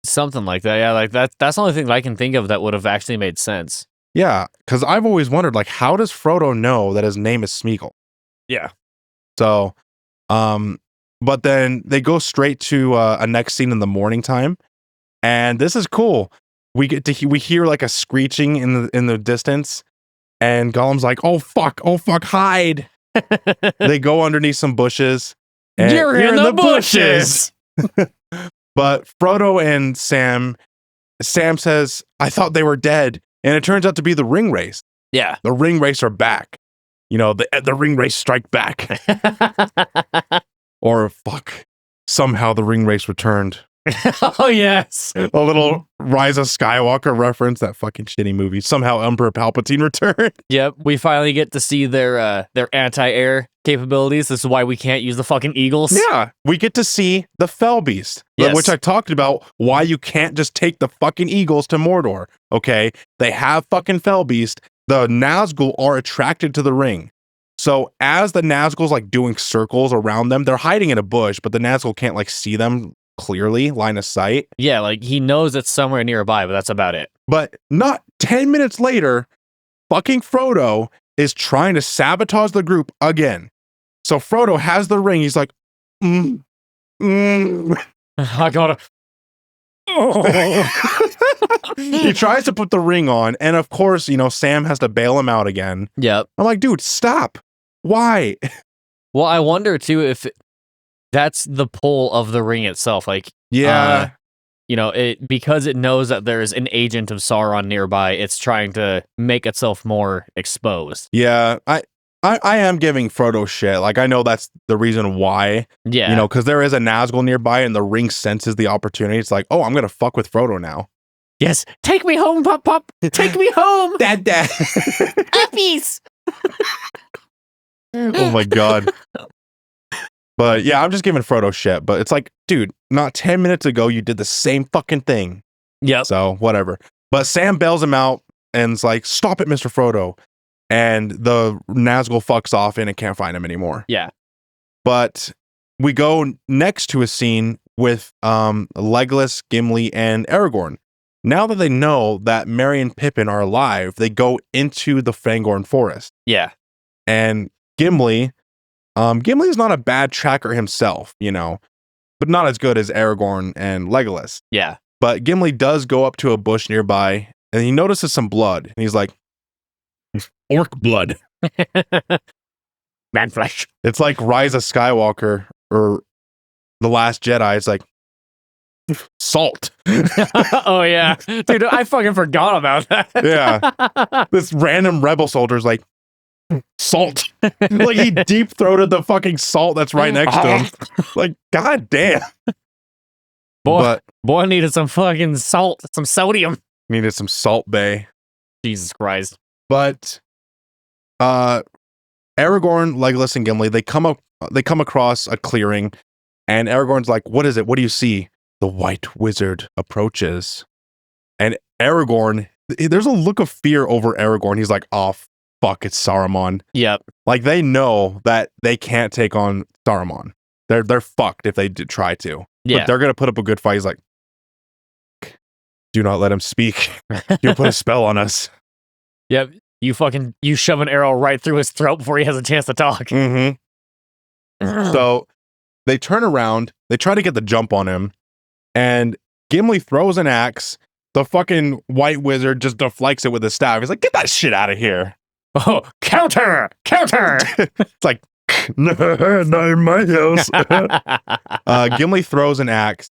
Something like that. Yeah, like that's the only thing that I can think of that would have actually made sense. Yeah, because I've always wondered, like, how does Frodo know that his name is Smeagol? Yeah. So, but then they go straight to a next scene in the morning time, and this is cool. We hear like a screeching in the distance, and Gollum's like, "Oh fuck, hide!" They go underneath some bushes. And You're in the bushes. But Frodo and Sam says, "I thought they were dead," and it turns out to be the ring race. Yeah. The ring race are back. The ring race strike back. Or fuck, somehow the ring race returned. Oh yes. A little Rise of Skywalker reference, that fucking shitty movie. Somehow Emperor Palpatine returned. Yep. We finally get to see their anti-air capabilities. This is why we can't use the fucking eagles. Yeah, we get to see the Fell Beast, Yes. which I talked about, why you can't just take the fucking eagles to Mordor, okay? They have fucking Fell Beast. The Nazgul are attracted to the ring. So as the Nazgul's like doing circles around them, they're hiding in a bush, but the Nazgul can't like see them clearly, line of sight. Yeah, like he knows it's somewhere nearby, but that's about it. But not 10 minutes later, fucking Frodo is trying to sabotage the group again. So Frodo has the ring. He's like, I gotta. He tries to put the ring on, and of course, Sam has to bail him out again. Yep. I'm like, dude, stop. Why? Well, I wonder too if that's the pull of the ring itself. Like, Yeah. because it knows that there's an agent of Sauron nearby, it's trying to make itself more exposed. Yeah. I am giving Frodo shit. Like, I know that's the reason why. Yeah. Because there is a Nazgul nearby, and the ring senses the opportunity. It's like, oh, I'm gonna fuck with Frodo now. Yes. Take me home, Pop Pop. Take me home. Dad. Puppies. Oh my god. But yeah, I'm just giving Frodo shit. But it's like, dude, not 10 minutes ago you did the same fucking thing. Yep. So whatever. But Sam bails him out and is like, "Stop it, Mr. Frodo." And the Nazgul fucks off and it can't find him anymore. Yeah. But we go next to a scene with Legolas, Gimli, and Aragorn. Now that they know that Merry and Pippin are alive, they go into the Fangorn forest. Yeah. And Gimli Gimli is not a bad tracker himself, but not as good as Aragorn and Legolas. Yeah. But Gimli does go up to a bush nearby, and he notices some blood, and he's like, orc blood. Man flesh. It's like Rise of Skywalker or The Last Jedi. It's like salt. Oh yeah, dude, I fucking forgot about that. Yeah. This random rebel soldier's like, salt. Like he deep throated the fucking salt that's right next to him. Like, god damn. Boy needed some fucking salt, some sodium. Needed some Salt Bay. Jesus Christ. But Aragorn, Legolas, and Gimli, they come across a clearing, and Aragorn's like, what is it? What do you see? The White Wizard approaches. And Aragorn, there's a look of fear over Aragorn. He's like, oh, fuck, it's Saruman. Yep. Like, they know that they can't take on Saruman. They're fucked if they did try to. Yeah. But they're going to put up a good fight. He's like, do not let him speak. He'll put a spell on us. Yep. You shove an arrow right through his throat before he has a chance to talk. Mm-hmm. So they turn around. They try to get the jump on him. And Gimli throws an axe. The fucking White Wizard just deflects it with his staff. He's like, get that shit out of here. Oh, counter! It's like, not in my house. Gimli throws an axe.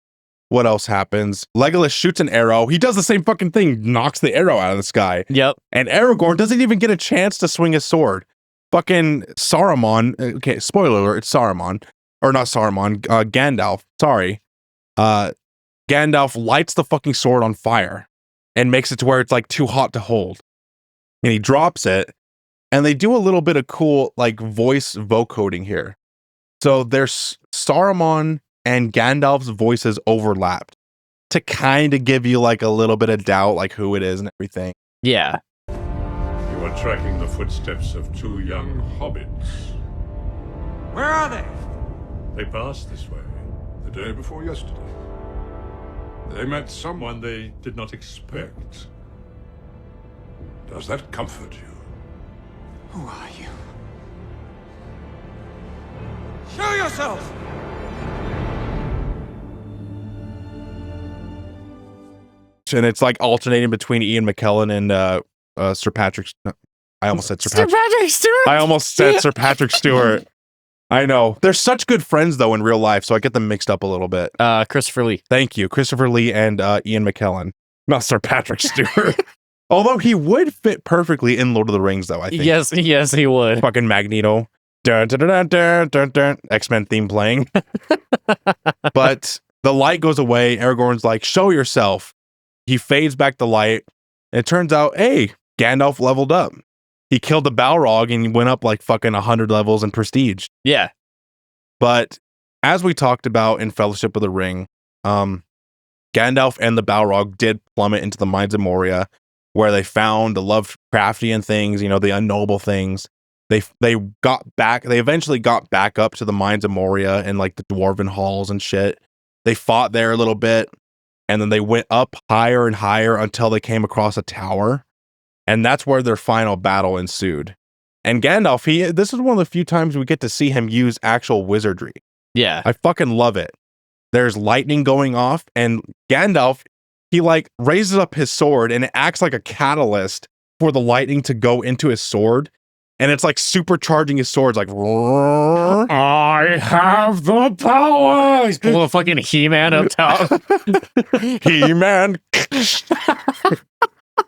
What else happens? Legolas shoots an arrow. He does the same fucking thing, knocks the arrow out of the sky. Yep. And Aragorn doesn't even get a chance to swing his sword. Fucking Saruman. Okay, spoiler alert, it's Saruman. Or not Saruman, Gandalf. Sorry. Gandalf lights the fucking sword on fire and makes it to where it's like too hot to hold. And he drops it. And they do a little bit of cool like voice vocoding here. So there's Saruman and Gandalf's voices overlapped to kind of give you like a little bit of doubt, like who it is and everything. Yeah. You are tracking the footsteps of two young hobbits. Where are they? They passed this way the day before yesterday. They met someone they did not expect. Does that comfort you? Who are you? Show yourself! And it's like alternating between Ian McKellen and Sir Patrick. I almost said Sir Patrick. Stewart. I almost said Sir Patrick Stewart. I know. They're such good friends, though, in real life, so I get them mixed up a little bit. Christopher Lee. Thank you. Christopher Lee and Ian McKellen. Not Sir Patrick Stewart. Although he would fit perfectly in Lord of the Rings, though, I think. Yes, he would. Fucking Magneto. Dun, dun, dun, dun, dun, dun. X-Men theme playing. But the light goes away. Aragorn's like, show yourself. He fades back the light. And it turns out, hey, Gandalf leveled up. He killed the Balrog and he went up like fucking 100 levels in prestige. Yeah. But as we talked about in Fellowship of the Ring, Gandalf and the Balrog did plummet into the mines of Moria, where they found the Lovecraftian things, the unknowable things. They eventually got back up to the mines of Moria and like the dwarven halls and shit. They fought there a little bit, and then they went up higher and higher until they came across a tower. And that's where their final battle ensued. And Gandalf, this is one of the few times we get to see him use actual wizardry. yeah. I fucking love it. There's lightning going off, and Gandalf, he like raises up his sword and it acts like a catalyst for the lightning to go into his sword. And it's like supercharging his sword. It's like, roar. I have the power. He's pulling a fucking He-Man up top. He-Man.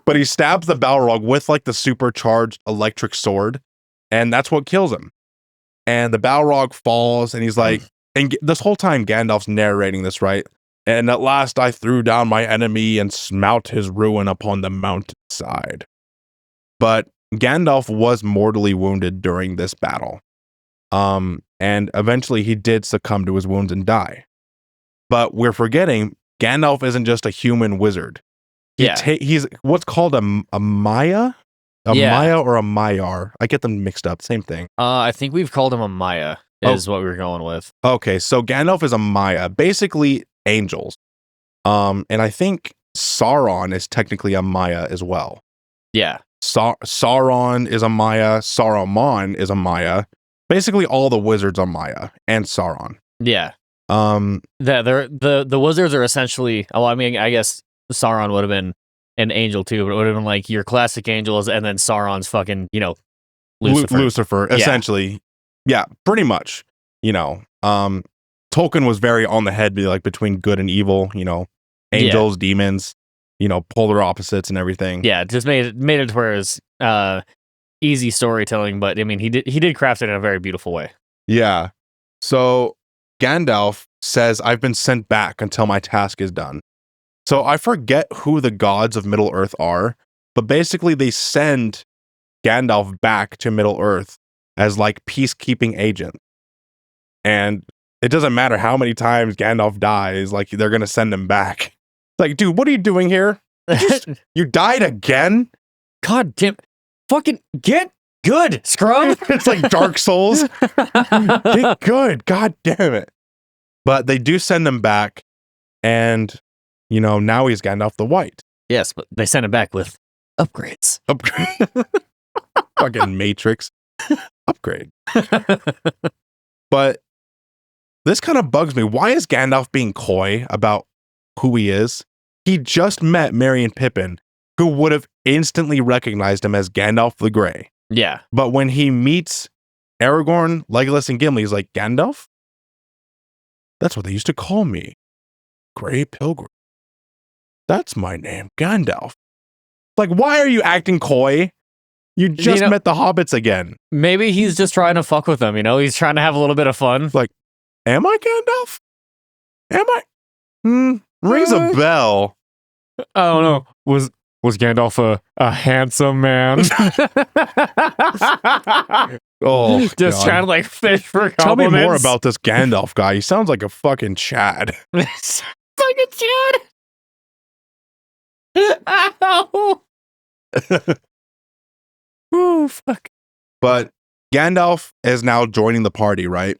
But he stabs the Balrog with like the supercharged electric sword, and that's what kills him. And the Balrog falls, and he's like, and this whole time Gandalf's narrating this, right? And at last I threw down my enemy and smote his ruin upon the mountainside. But Gandalf was mortally wounded during this battle. And eventually he did succumb to his wounds and die. But we're forgetting Gandalf isn't just a human wizard. He's what's called a Maya? Maya or a Maiar. I get them mixed up. Same thing. I think we've called him a Maya, is what we were going with. Okay, so Gandalf is a Maya. Basically, angels. And I think Sauron is technically a Maya as well. Yeah. Sauron is a Maya. Saruman is a Maya. basically all the wizards on Maya and Sauron. Yeah. Um, The wizards are essentially. Well, I mean, I guess Sauron would have been an angel too, but it would have been like your classic angels, and then Sauron's fucking, Lucifer. Yeah. essentially. Yeah, pretty much. Tolkien was very on the head, like between good and evil. Angels, demons. Polar opposites and everything. Yeah, just made it to where it's easy storytelling, but I mean, he did craft it in a very beautiful way. Yeah. So Gandalf says, "I've been sent back until my task is done." So I forget who the gods of Middle Earth are, but basically they send Gandalf back to Middle Earth as like peacekeeping agent. And it doesn't matter how many times Gandalf dies, like they're going to send him back. Like, dude, what are you doing here? You died again? God damn. Fucking get good, scrub. It's like Dark Souls. Get good. God damn it. But they do send him back, and now he's Gandalf the White. Yes, but they send him back with upgrades. Fucking Matrix. Upgrade. But this kind of bugs me. Why is Gandalf being coy about who he is? He just met Merry and Pippin, who would have instantly recognized him as Gandalf the Grey. Yeah. But when he meets Aragorn, Legolas, and Gimli, he's like, "Gandalf? That's what they used to call me. Grey Pilgrim. That's my name, Gandalf." Like, why are you acting coy? You just met the hobbits again. Maybe he's just trying to fuck with them, He's trying to have a little bit of fun. Like, am I Gandalf? Am I? Rings a bell. I don't know. Was Gandalf a handsome man? Oh, just God. trying to like fish for compliments. Tell me more about this Gandalf guy. He sounds like a fucking Chad. Like a Chad. Ow. Oh, fuck. But Gandalf is now joining the party, right?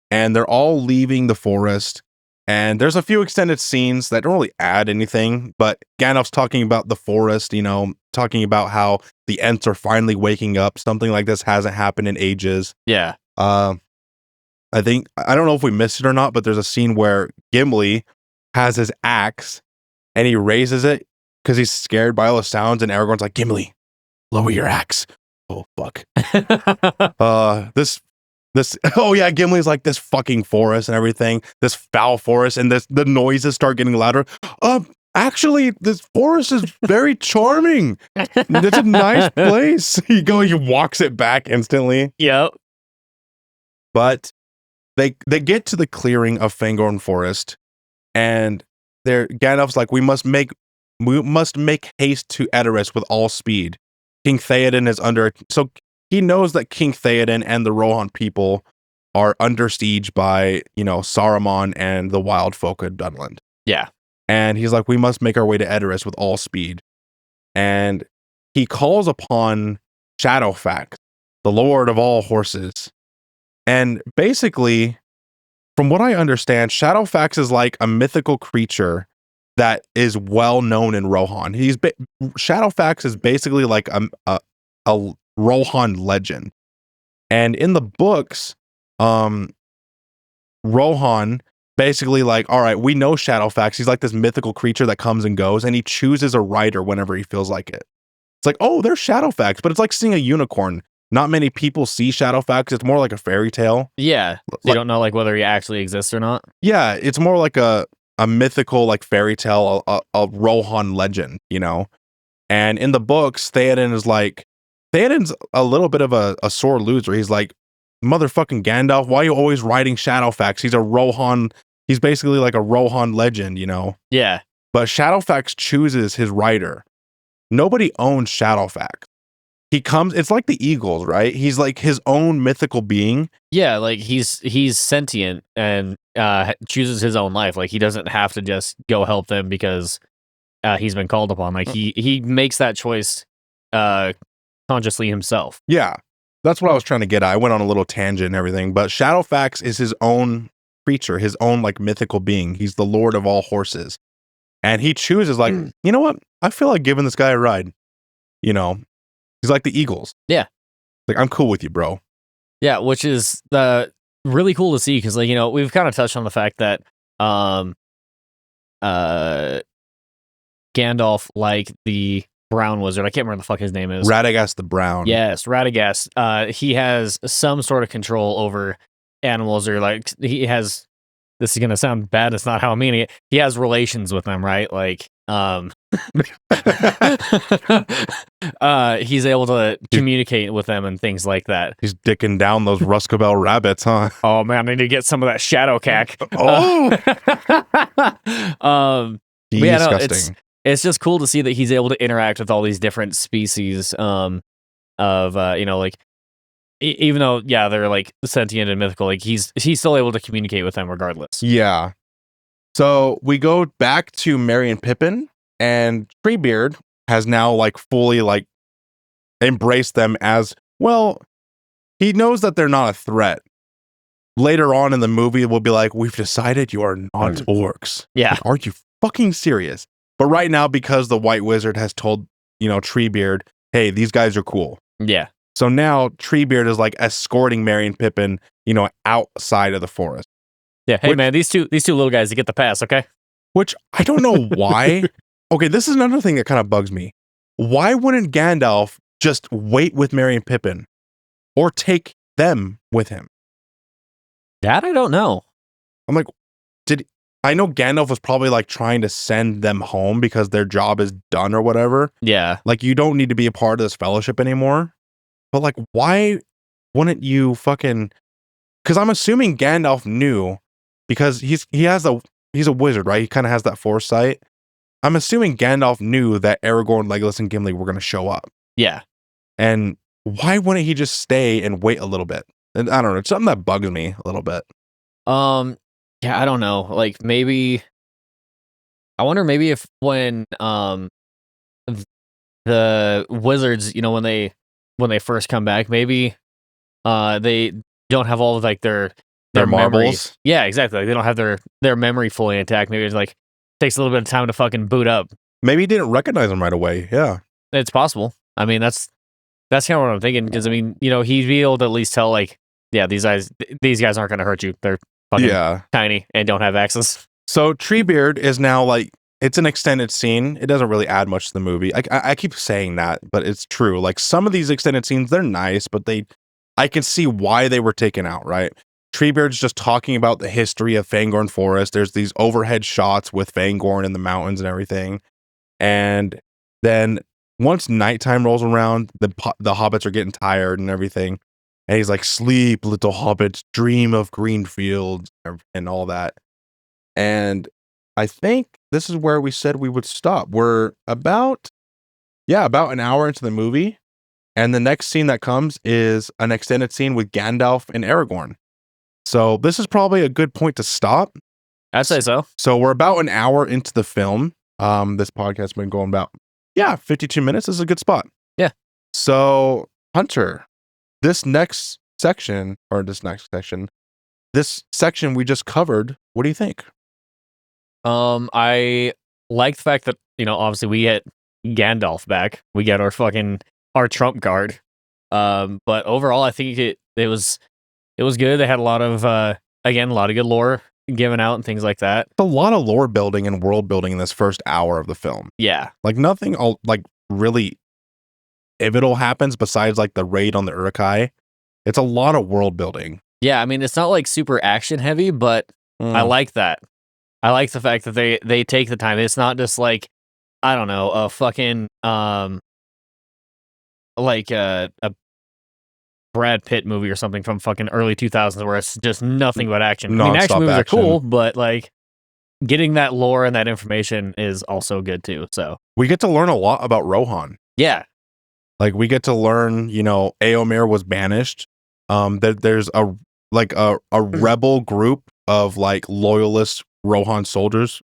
And they're all leaving the forest. And there's a few extended scenes that don't really add anything, but Gandalf's talking about the forest, talking about how the Ents are finally waking up. Something like this hasn't happened in ages. Yeah. I don't know if we missed it or not, but there's a scene where Gimli has his axe and he raises it because he's scared by all the sounds, and Aragorn's like, "Gimli, lower your axe." Oh, fuck. Oh yeah, Gimli's like, this fucking forest and everything, this foul forest, and the noises start getting louder. Actually, this forest is very charming. It's a nice place. He walks it back instantly. Yep. But they get to the clearing of Fangorn Forest, and Gandalf's like, we must make haste to Edoras with all speed. King Theoden is so he knows that King Theoden and the Rohan people are under siege by, Saruman and the wild folk of Dunland. Yeah. And he's like, we must make our way to Edoras with all speed. And he calls upon Shadowfax, the Lord of all horses. And basically, from what I understand, Shadowfax is like a mythical creature that is well known in Rohan. Shadowfax is basically like a Rohan legend. And in the books, Rohan basically like, all right, we know Shadowfax. He's like this mythical creature that comes and goes, and he chooses a rider whenever he feels like it. It's like, oh, there's Shadowfax, but it's like seeing a unicorn. Not many people see Shadowfax. It's more like a fairy tale. Yeah. You don't know like whether he actually exists or not. Yeah, it's more like a mythical like fairy tale, a Rohan legend, And in the books, Theoden's a little bit of a sore loser. He's like, motherfucking Gandalf, why are you always riding Shadowfax? He's a Rohan. He's basically like a Rohan legend, Yeah. But Shadowfax chooses his rider. Nobody owns Shadowfax. He comes, it's like the Eagles, right? He's like his own mythical being. Yeah, like he's sentient and chooses his own life. Like he doesn't have to just go help them because he's been called upon. Like he makes that choice consciously himself. Yeah, that's what I was trying to get at. I went on a little tangent and everything, but Shadowfax is his own creature, his own like mythical being. He's the Lord of all horses. And he chooses like, you know what? I feel like giving this guy a ride. He's like the Eagles. Yeah. Like, I'm cool with you, bro. Yeah, which is the really cool to see because, like, we've kind of touched on the fact that Gandalf, like the brown wizard, I can't remember the fuck his name is. Radagast the Brown. Yes, Radagast. He has some sort of control over animals, or like he has. This is gonna sound bad. It's not how I'm meaning it. He has relations with them, right? Like, he's able to communicate with them and things like that. He's dicking down those Ruscabel rabbits, huh? Oh man, I need to get some of that shadow cack. Oh, Disgusting. It's just cool to see that he's able to interact with all these different species. Like, even though, yeah, they're like sentient and mythical, like he's still able to communicate with them regardless. Yeah. So we go back to Merry and Pippin, and Treebeard has now like fully like embraced them as well. He knows that they're not a threat. Later on in the movie, we'll be like, we've decided you are not orcs. Yeah. Like, are you fucking serious? But right now, because the White Wizard has told, Treebeard, hey, these guys are cool. Yeah. So now Treebeard is like escorting Merry and Pippin, outside of the forest. Yeah. Hey, man, these two little guys to get the pass, okay? Which I don't know why. Okay, this is another thing that kind of bugs me. Why wouldn't Gandalf just wait with Merry and Pippin or take them with him? That I don't know. I'm like, I know Gandalf was probably like trying to send them home because their job is done or whatever. Yeah. Like, you don't need to be a part of this fellowship anymore. But like, why wouldn't you fucking... Because I'm assuming Gandalf knew, because he's a wizard, right? He kind of has that foresight. I'm assuming Gandalf knew that Aragorn, Legolas, and Gimli were going to show up. Yeah. And why wouldn't he just stay and wait a little bit? And I don't know. It's something that bugs me a little bit. Yeah, I don't know. Like, maybe... I wonder maybe if when the wizards, when they first come back, maybe they don't have all of like their marbles. Memories. Yeah, exactly. Like, they don't have their memory fully intact. Maybe it's like takes a little bit of time to fucking boot up. Maybe he didn't recognize them right away. Yeah, it's possible. I mean, that's kind of what I'm thinking, because I mean, he'd be able to at least tell, like, yeah, these guys aren't going to hurt you. They're fucking tiny and don't have access. So Treebeard is now like, it's an extended scene. It doesn't really add much to the movie. I keep saying that, but it's true. Like, some of these extended scenes, they're nice, but I can see why they were taken out, right? Treebeard's just talking about the history of Fangorn Forest. There's these overhead shots with Fangorn in the mountains and everything. And then once nighttime rolls around, the hobbits are getting tired and everything. And he's like, sleep, little hobbits, dream of green fields and all that. And I think this is where we said we would stop. We're about an hour into the movie. And the next scene that comes is an extended scene with Gandalf and Aragorn. So this is probably a good point to stop. I'd say so. So we're about an hour into the film. This podcast has been going about, 52 minutes. This is a good spot. Yeah. So, Hunter, this section we just covered, what do you think? I like the fact that, obviously we get Gandalf back. We get our trump card. But overall, I think it was good. They had a lot of good lore given out and things like that. A lot of lore building and world building in this first hour of the film. Yeah. Like, nothing like really pivotal happens besides like the raid on the Uruk-hai. It's a lot of world building. Yeah, I mean, it's not like super action heavy, but I like that. I like the fact that they take the time. It's not just like, I don't know, a fucking like a Brad Pitt movie or something from fucking early 2000s where it's just nothing but action. I mean, action movies are cool, but like getting that lore and that information is also good too. So we get to learn a lot about Rohan. Yeah. Like, we get to learn, Éomer was banished. There's a rebel group of like loyalist Rohan soldiers.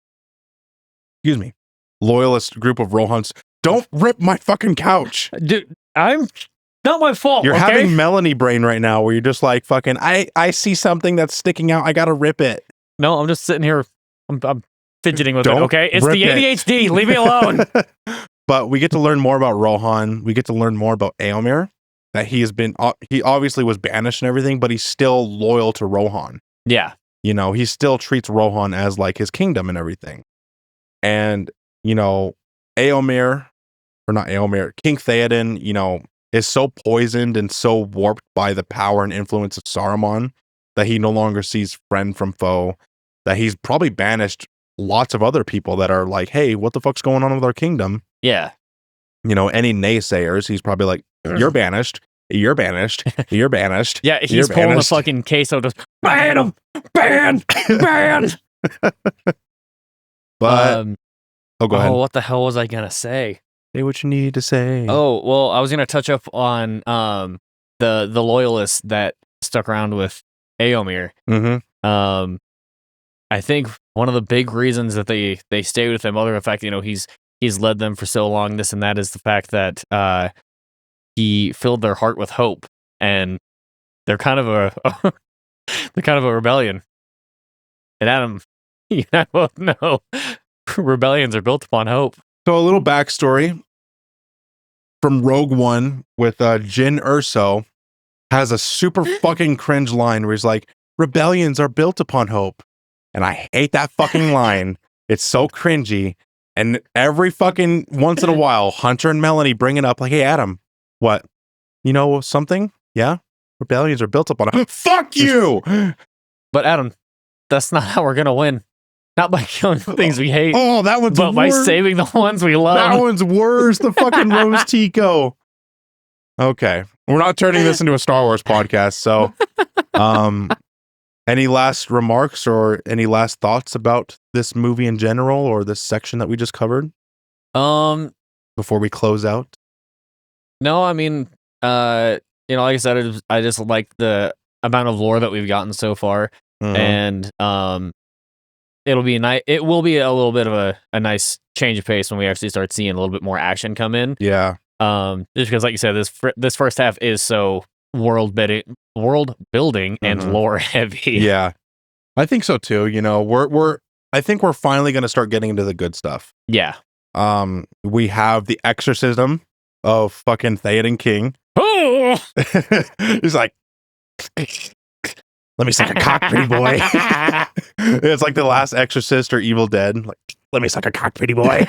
Excuse me. Loyalist group of Rohans. Don't rip my fucking couch. Dude, I'm not my fault. You're okay? having Melanie brain right now where you're just like, fucking, I see something that's sticking out. I got to rip it. No, I'm just sitting here. I'm fidgeting with it. Okay. It's the ADHD. Leave me alone. But we get to learn more about Rohan. We get to learn more about Éomer. that he has been, he obviously was banished and everything, but he's still loyal to Rohan. Yeah. You know, he still treats Rohan as like his kingdom and everything. And, you know, Éomer, or not Éomer, King Theoden, you know, is so poisoned and so warped by the power and influence of Saruman that he no longer sees friend from foe, that he's probably banished lots of other people that are like, hey, what the fuck's going on with our kingdom? Yeah. You know, any naysayers, he's probably like, you're banished, you're banished, you're banished. Yeah, he's you're pulling banished. the fucking queso to ban him, ban. But, oh, go ahead. What the hell was I gonna say? Say what you need to say. Oh, well, I was gonna touch up on the loyalists that stuck around with Éomer. Mm-hmm. I think one of the big reasons that they stay with him, other than the fact, you know, he's led them for so long, this and that, is the fact that he filled their heart with hope, and they're kind of a rebellion. And Adam, you and I both know rebellions are built upon hope. So a little backstory from Rogue One with Jyn Erso has a super fucking cringe line where he's like, rebellions are built upon hope. And I hate that fucking line. It's so cringy. And every fucking once in a while, Hunter and Melanie bring it up like, hey, Adam, what? You know something? Yeah? Rebellions are built upon hope. Fuck you! But Adam, that's not how we're going to win. Not by killing the things we hate. Oh, that one's but by worse. saving the ones we love. That one's worse. The fucking Rose Tico. Okay. We're not turning this into a Star Wars podcast. So, any last remarks or any last thoughts about this movie in general or this section that we just covered? Before we close out? No, I mean, you know, like I said, I just like the amount of lore that we've gotten so far. And, it will be a little bit of a nice change of pace when we actually start seeing a little bit more action come in. Yeah. Just because, like you said, this first half is so world building and lore heavy. Yeah, I think so too. You know, I think we're finally going to start getting into the good stuff. Yeah. We have the exorcism of fucking Theoden King. He's like, let me suck a cock, pretty boy. It's like the last Exorcist or Evil Dead. Like, let me suck a cock, pretty boy.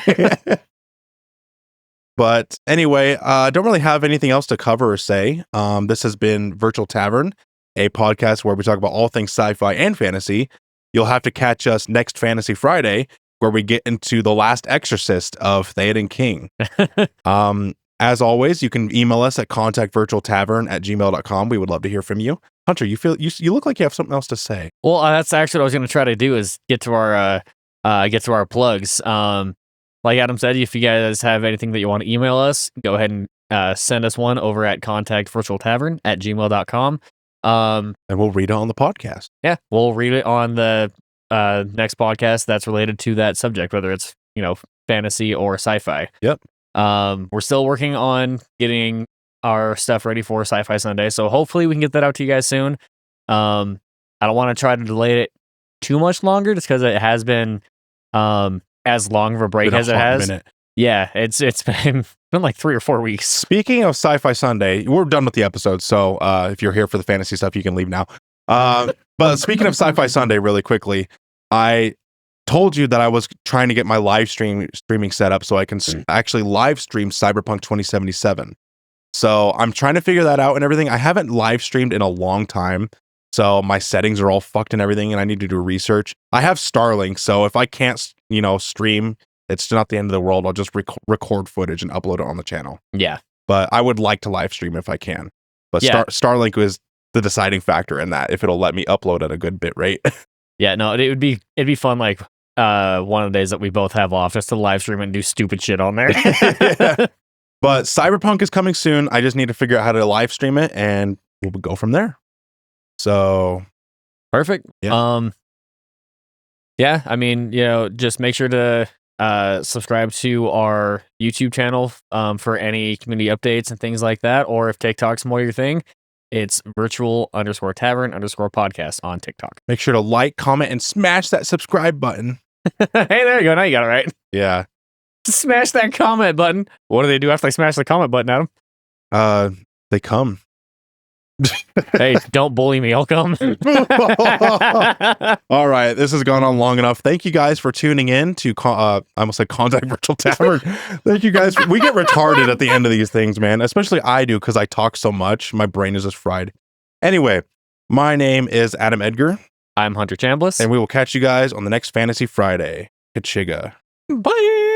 But anyway, don't really have anything else to cover or say. This has been Virtual Tavern, a podcast where we talk about all things sci-fi and fantasy. You'll have to catch us next Fantasy Friday, where we get into the last Exorcist of Theoden King. As always, you can email us at contactvirtualtavern@gmail.com. We would love to hear from you. Hunter, you look like you have something else to say. Well, that's actually what I was going to try to do, is get to our plugs. Like Adam said, if you guys have anything that you want to email us, go ahead and send us one over at contactvirtualtavern@gmail.com. And we'll read it on the podcast. Yeah, we'll read it on the next podcast that's related to that subject, whether it's, you know, fantasy or sci-fi. Yep. We're still working on getting our stuff ready for Sci-Fi Sunday, so hopefully we can get that out to you guys soon. I don't want to try to delay it too much longer, just because it has been as long of a break as it has. Minute. Yeah, it's been like 3 or 4 weeks. Speaking of Sci-Fi Sunday, we're done with the episode, so if you're here for the fantasy stuff, you can leave now. But speaking of Sci-Fi Sunday, really quickly, I told you that I was trying to get my live streaming set up so I can actually live stream Cyberpunk 2077. So I'm trying to figure that out and everything. I haven't live streamed in a long time, so my settings are all fucked and everything, and I need to do research. I have Starlink, so if I can't, you know, stream, it's not the end of the world. I'll just record footage and upload it on the channel. Yeah. But I would like to live stream if I can. But yeah. Starlink is the deciding factor in that, if it'll let me upload at a good bit rate. Yeah, no, it'd be fun, like one of the days that we both have off, just to live stream and do stupid shit on there. Yeah. But Cyberpunk is coming soon. I just need to figure out how to live stream it, and we'll go from there. So perfect. Yeah. Yeah, I mean, you know, just make sure to subscribe to our YouTube channel for any community updates and things like that. Or if TikTok's more your thing, it's virtual_tavern_podcast on TikTok. Make sure to like, comment, and smash that subscribe button. Hey, there you go. Now you got it right. Yeah. Smash that comment button. What do they do after they smash the comment button, Adam? They come. Hey, don't bully me. I'll come. All right, this has gone on long enough. Thank you guys for tuning in to I almost said Contact Virtual Tavern. Thank you guys. We get retarded at the end of these things, man. Especially I do because I talk so much. My brain is just fried. Anyway, my name is Adam Edgar. I'm Hunter Chambliss. And we will catch you guys on the next Fantasy Friday. Kachiga. Bye.